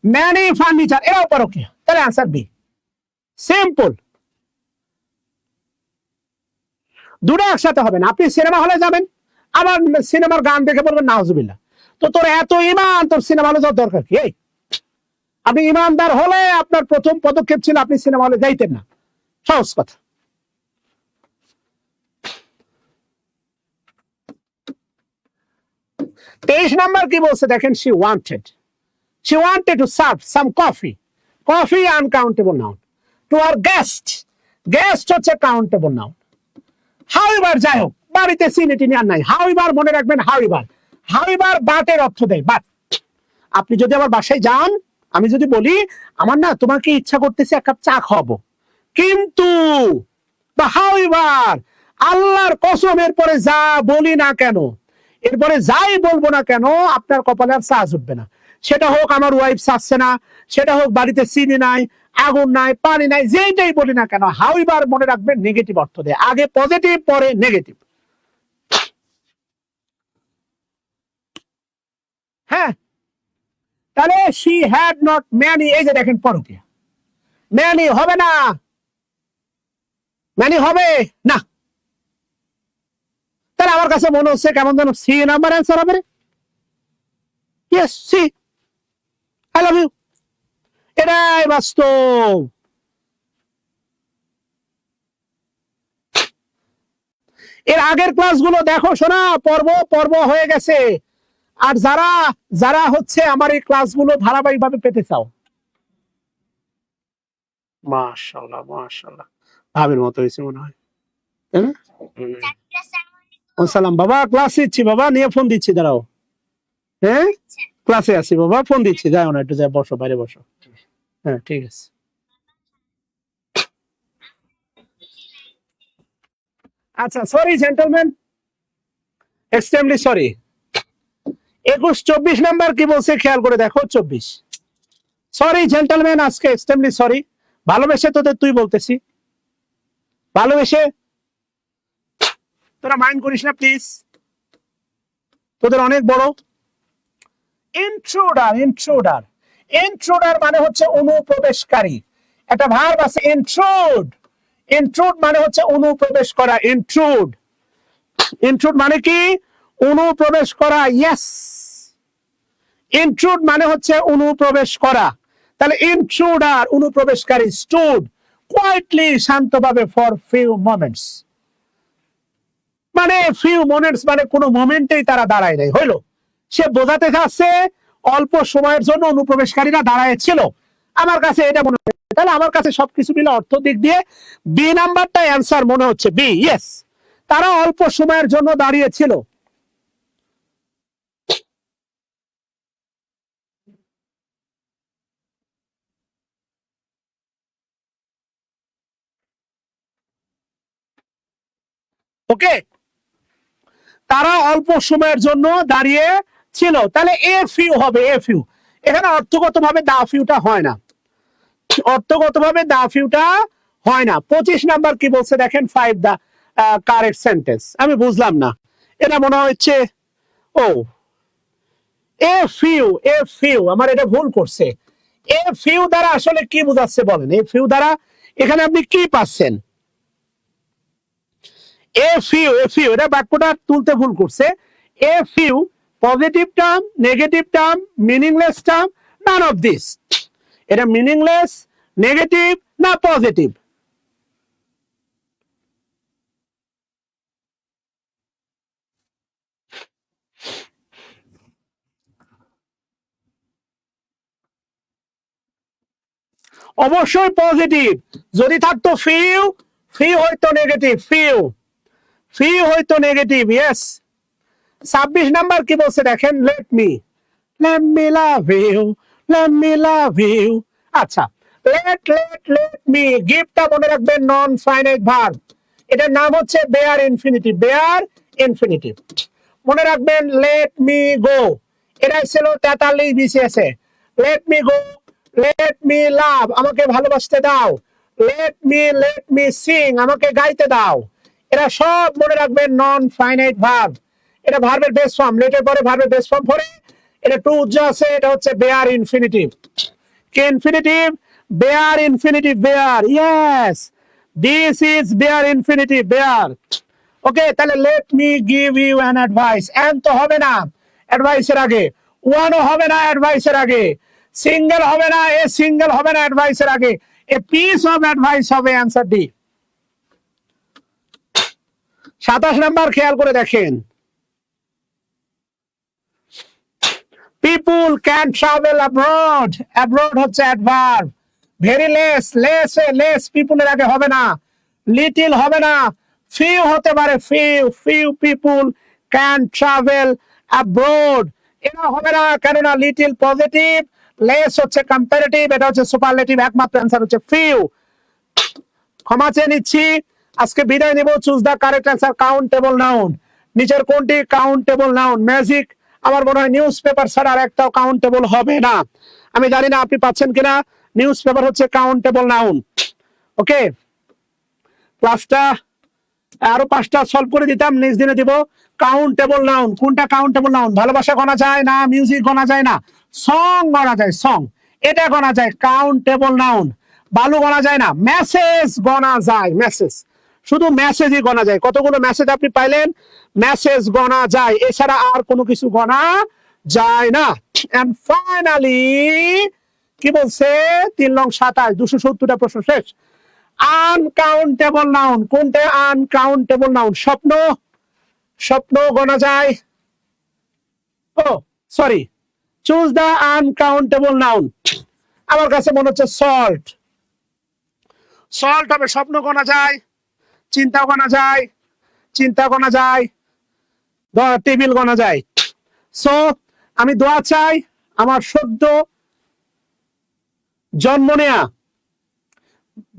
মেনি ফার্নিচার, এরাও পরকিয়া। তাহলে আনসার বি, সিম্পল। দুটো একসাথে হবে না। আপনি সিনেমা হলে যাবেন, আবার সিনেমার গান দেখে বলবেন নাউজুবিল্লাহ। তো তোর এত ইমান, তোর সিনেমা হলে যাওয়ার দরকার কি? এই আপনি ইমানদার হলে আপনার প্রথম পদক্ষেপ ছিল আপনি সিনেমা হলে যাইতেন না, সহজ কথা। তেইশ নাম্বার কি বলছে দেখেন, she wanted to serve some coffee uncountable noun to her guest হচ্ছে countable noun। however, যাই হোক, বাড়িতে চিনি টিনি আর নাই। however মনে রাখবেন, however বাটের অর্থ দেয়, বাট। আপনি যদি আমার বাসায় যান, আমি যদি বলি আমার না তোমাকে ইচ্ছা করতেছে এক কাপ চা খাওয়াবো, কিন্তু বা however আল্লাহর কসম এরপরে যা বলি না কেন, এরপরে যাই বলবো না কেন, আপনার কপালে আর চার্জ উঠবে না। সেটা হোক আমার ওয়াইফ চাচ্ছে না, সেটা হোক বাড়িতে চিনি নাই, আগুন নাই, পানি নাই, যেটাই বলি না কেন, হাউইবার মনে রাখবেন নেগেটিভ অর্থ দেয়, আগে পজিটিভ পরে নেগেটিভ। হ্যাঁ, তাহলে she had not many, এই যে দেখেন পরকীয়া, many হবে না, many হবে না। তাহলে আমার কাছে মনে হচ্ছে কেমন যেন সি নাম্বার অ্যান্সার হবে। Yes, C, I love you, এটাই বাস্তব। এর আগের ক্লাসগুলো দেখো শোনা, পর্ব হয়ে গেছে। আর যারা হচ্ছে আমার এই ক্লাসগুলো ধারাবাহিকভাবে পেতে চাও, মাশাআল্লাহ মাশাআল্লাহ, ভাবের মতো হয়েছে মনে হয়। সালাম বাবা, ক্লাস দিচ্ছি বাবা, নিয়ে ফোন দিচ্ছি, দাঁড়াও। হ্যাঁ, ক্লাসে আছি বাবা, ফোন দিচ্ছি, যাও না, একটু যাই, বসো, বাইরে বসো। হ্যাঁ ঠিক আছে। আচ্ছা, sorry gentleman, extremely sorry. 21-24 number কি বলছে খেয়াল করে দেখো। 24। সরি জেন্টলম্যান, আজকে এক্সট্রিমলি সরি। ভালোবেসে তোদের তুই বলতেছি, ভালোবেসে। তোরা মাইন্ড করিস না প্লিজ, তোদের অনেক বড়। ইন্ট্রুডার, ইন্ট্রুডার, ইন্ট্রুডার মানে হচ্ছে অনুপ্রবেশকারী। একটা ভার্ব আছে ইন্ট্রুড। ইন্ট্রুড মানে হচ্ছে অনুপ্রবেশ করা। ইন্ট্রুড, ইন্ট্রুড মানে কি? অনুপ্রবেশ করা। ইয়েস, ইন্ট্রুড মানে হচ্ছে অনুপ্রবেশ করা। তাহলে ইন্ট্রুডার অনুপ্রবেশকারী। স্টুড কোয়াইটলি, শান্তভাবে, ফর ফিউ মোমেন্টস, মানে ফিউ মোমেন্টস মানে কোনো মোমেন্টেই তারা দাঁড়ায় নাই। হইলো, সে বোঝাতে চাচ্ছে অল্প সময়ের জন্য অনুপ্রবেশকারীরা দাঁড়ায় ছিল। আমার কাছে এটা মনে হয়। তাহলে আমার কাছে সবকিছু মিলে অর্থ দিক দিয়ে বি নাম্বারটা অ্যান্সার মনে হচ্ছে। বি, ইয়েস, তারা অল্প সময়ের জন্য দাঁড়িয়েছিল। ওকে, তারা অল্প সময়ের জন্য দাঁড়িয়ে ছিল। তাহলে এ ফিউ হবে, এ ফিউ। এখানে অর্থগতভাবে দা ফিউটা হয় না, অর্থগতভাবে দা ফিউটা হয় না। 25 নাম্বার কি বলছে দেখেন, 5 দা কারেক্ট সেন্টেন্স। আমি বুঝলাম না, এটা মনে হচ্ছে ও এ ফিউ, এ ফিউ আমার এটা ভুল করছে। এ ফিউ দ্বারা আসলে কি বোঝাচ্ছে বলেন? এ ফিউ দ্বারা এখানে আপনি কি পাচ্ছেন? এ ফিউ, এ ফিউ এটা বাক্যটা তুলতে ভুল করছে। A few positive term, negative term, meaningless term, none of this. এটা মিনিংলেস, নেগেটিভ না পজিটিভ? অবশ্যই পজিটিভ। যদি থাকতো ফিউ, ফিউ হয়তো নেগেটিভ। ফিউ, ফিউ হয়তো নেগেটিভ। ইয়েস। 26 নাম্বার কি বলছে দেখেন, let me, let me love you, let me love you. আচ্ছা, লেট লেট লেট মি, গিফটটা মনে রাখবেন নন ফাইনাইট ভার্ব। এটার নাম হচ্ছে বেয়ার ইনফিনিটিভ। বেয়ার ইনফিনিটিভ মনে রাখবেন। লেট মি গো, এটাই ছিল 43 বিসিএসে। Let me go, let me love, আমাকে ভালোবাসতে দাও। লেট মি সিং, আমাকে গাইতে দাও। এরা সব মনে রাখবেন নন ফাইনাইট ভার্ব। এটা ভার্বের বেস ফর্ম। লেটের পরে ভার্বের বেস ফর্ম পরে এটা টু উজ্জ আছে, এটা হচ্ছে বেয়ার ইনফিনিটিভ। কি infinitive? Bare infinitive. Bare, yes, this is bare infinitive, bare. Okay, তাহলে let me give you an advice. এন্ড তো হবে না অ্যাডভাইসের আগে, ওয়ানও হবে না অ্যাডভাইসের আগে, সিঙ্গেল হবে না, এ সিঙ্গেল হবে না অ্যাডভাইসের আগে, এ পিস অফ অ্যাডভাইস হবে। Answer D. 27 নাম্বার খেয়াল করে দেখেন, people can travel abroad. Abroad হচ্ছে adverb. Very less, less less পিপুলের আগে হবে না, লিটিল হবে না, ফিউ হতে পারে। Few, few people can travel abroad, এটা হবে না, কেননা লিটিল পজিটিভ, লেস হচ্ছে কম্পারেটিভ, এটা হচ্ছে সুপারলেটিভ। একমাত্র অ্যান্সার হচ্ছে ফিউ। ক্ষমা চেয়ে নিচ্ছি, আজকে বিদায় নেব। Choose the correct answer. Countable noun, নিচের কোনটি কাউন্টেবল নাউন? ম্যাজিক, আমার মনে হয় নিউজ পেপার ছাড়া আর একটাও কাউন্টেবল হবে না। আমি জানি না আপনি পাচ্ছেন কিনা। নিউজ পেপার হচ্ছে কাউন্টেবল নাউন। ওকে, ক্লাসটা আরো 5টা সলভ করে দিতাম, নেক্সট দিনে দিব। কাউন্টেবল নাউন, কোনটা কাউন্টেবল নাউন? ভালোবাসা গণা যায় না, মিউজিক গণা যায় না, সং গণা যায়, সং এটা গণা যায়, কাউন্টেবল নাউন। বালু গণা যায় না, মেসেজ গণা যায়, মেসেজ, শুধু মেসেজই গণা যায়। কতগুলো মেসেজ আপনি পাইলেন? মেসেজ গণা যায়, এছাড়া আর কোনো কিছু গণা যায় না। এন্ড ফাইনালি কি বলছে? 3 লং 27, 270টা প্রশ্ন শেষ। আনকাউন্টেবল নাউন, কোনটা আনকাউন্টেবল নাউন? স্বপ্ন, স্বপ্ন গণা যায়। Oh sorry, choose the uncountable noun. আমার কাছে মনে হচ্ছে সল্ট। সল্ট হবে, স্বপ্ন গণা যায়, চিন্তা গণা যায়, চিন্তা গণা যায়, টেবিল গণা যায়। সো আমি দোয়া চাই আমার সদ্য জন্ম নেয়া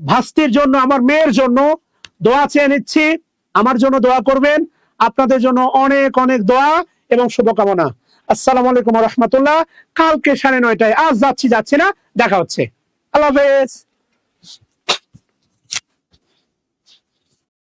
ভাস্তির জন্য, আমার মেয়ের জন্য দোয়া চেয়ে নিচ্ছি। আমার জন্য দোয়া করবেন, আপনাদের জন্য অনেক অনেক দোয়া এবং শুভকামনা। আসসালামু আলাইকুম ওয়া রাহমাতুল্লাহ। কালকে 9:30টায়, আজ যাচ্ছি না, দেখা হচ্ছে। আল্লাহ হাফেজ।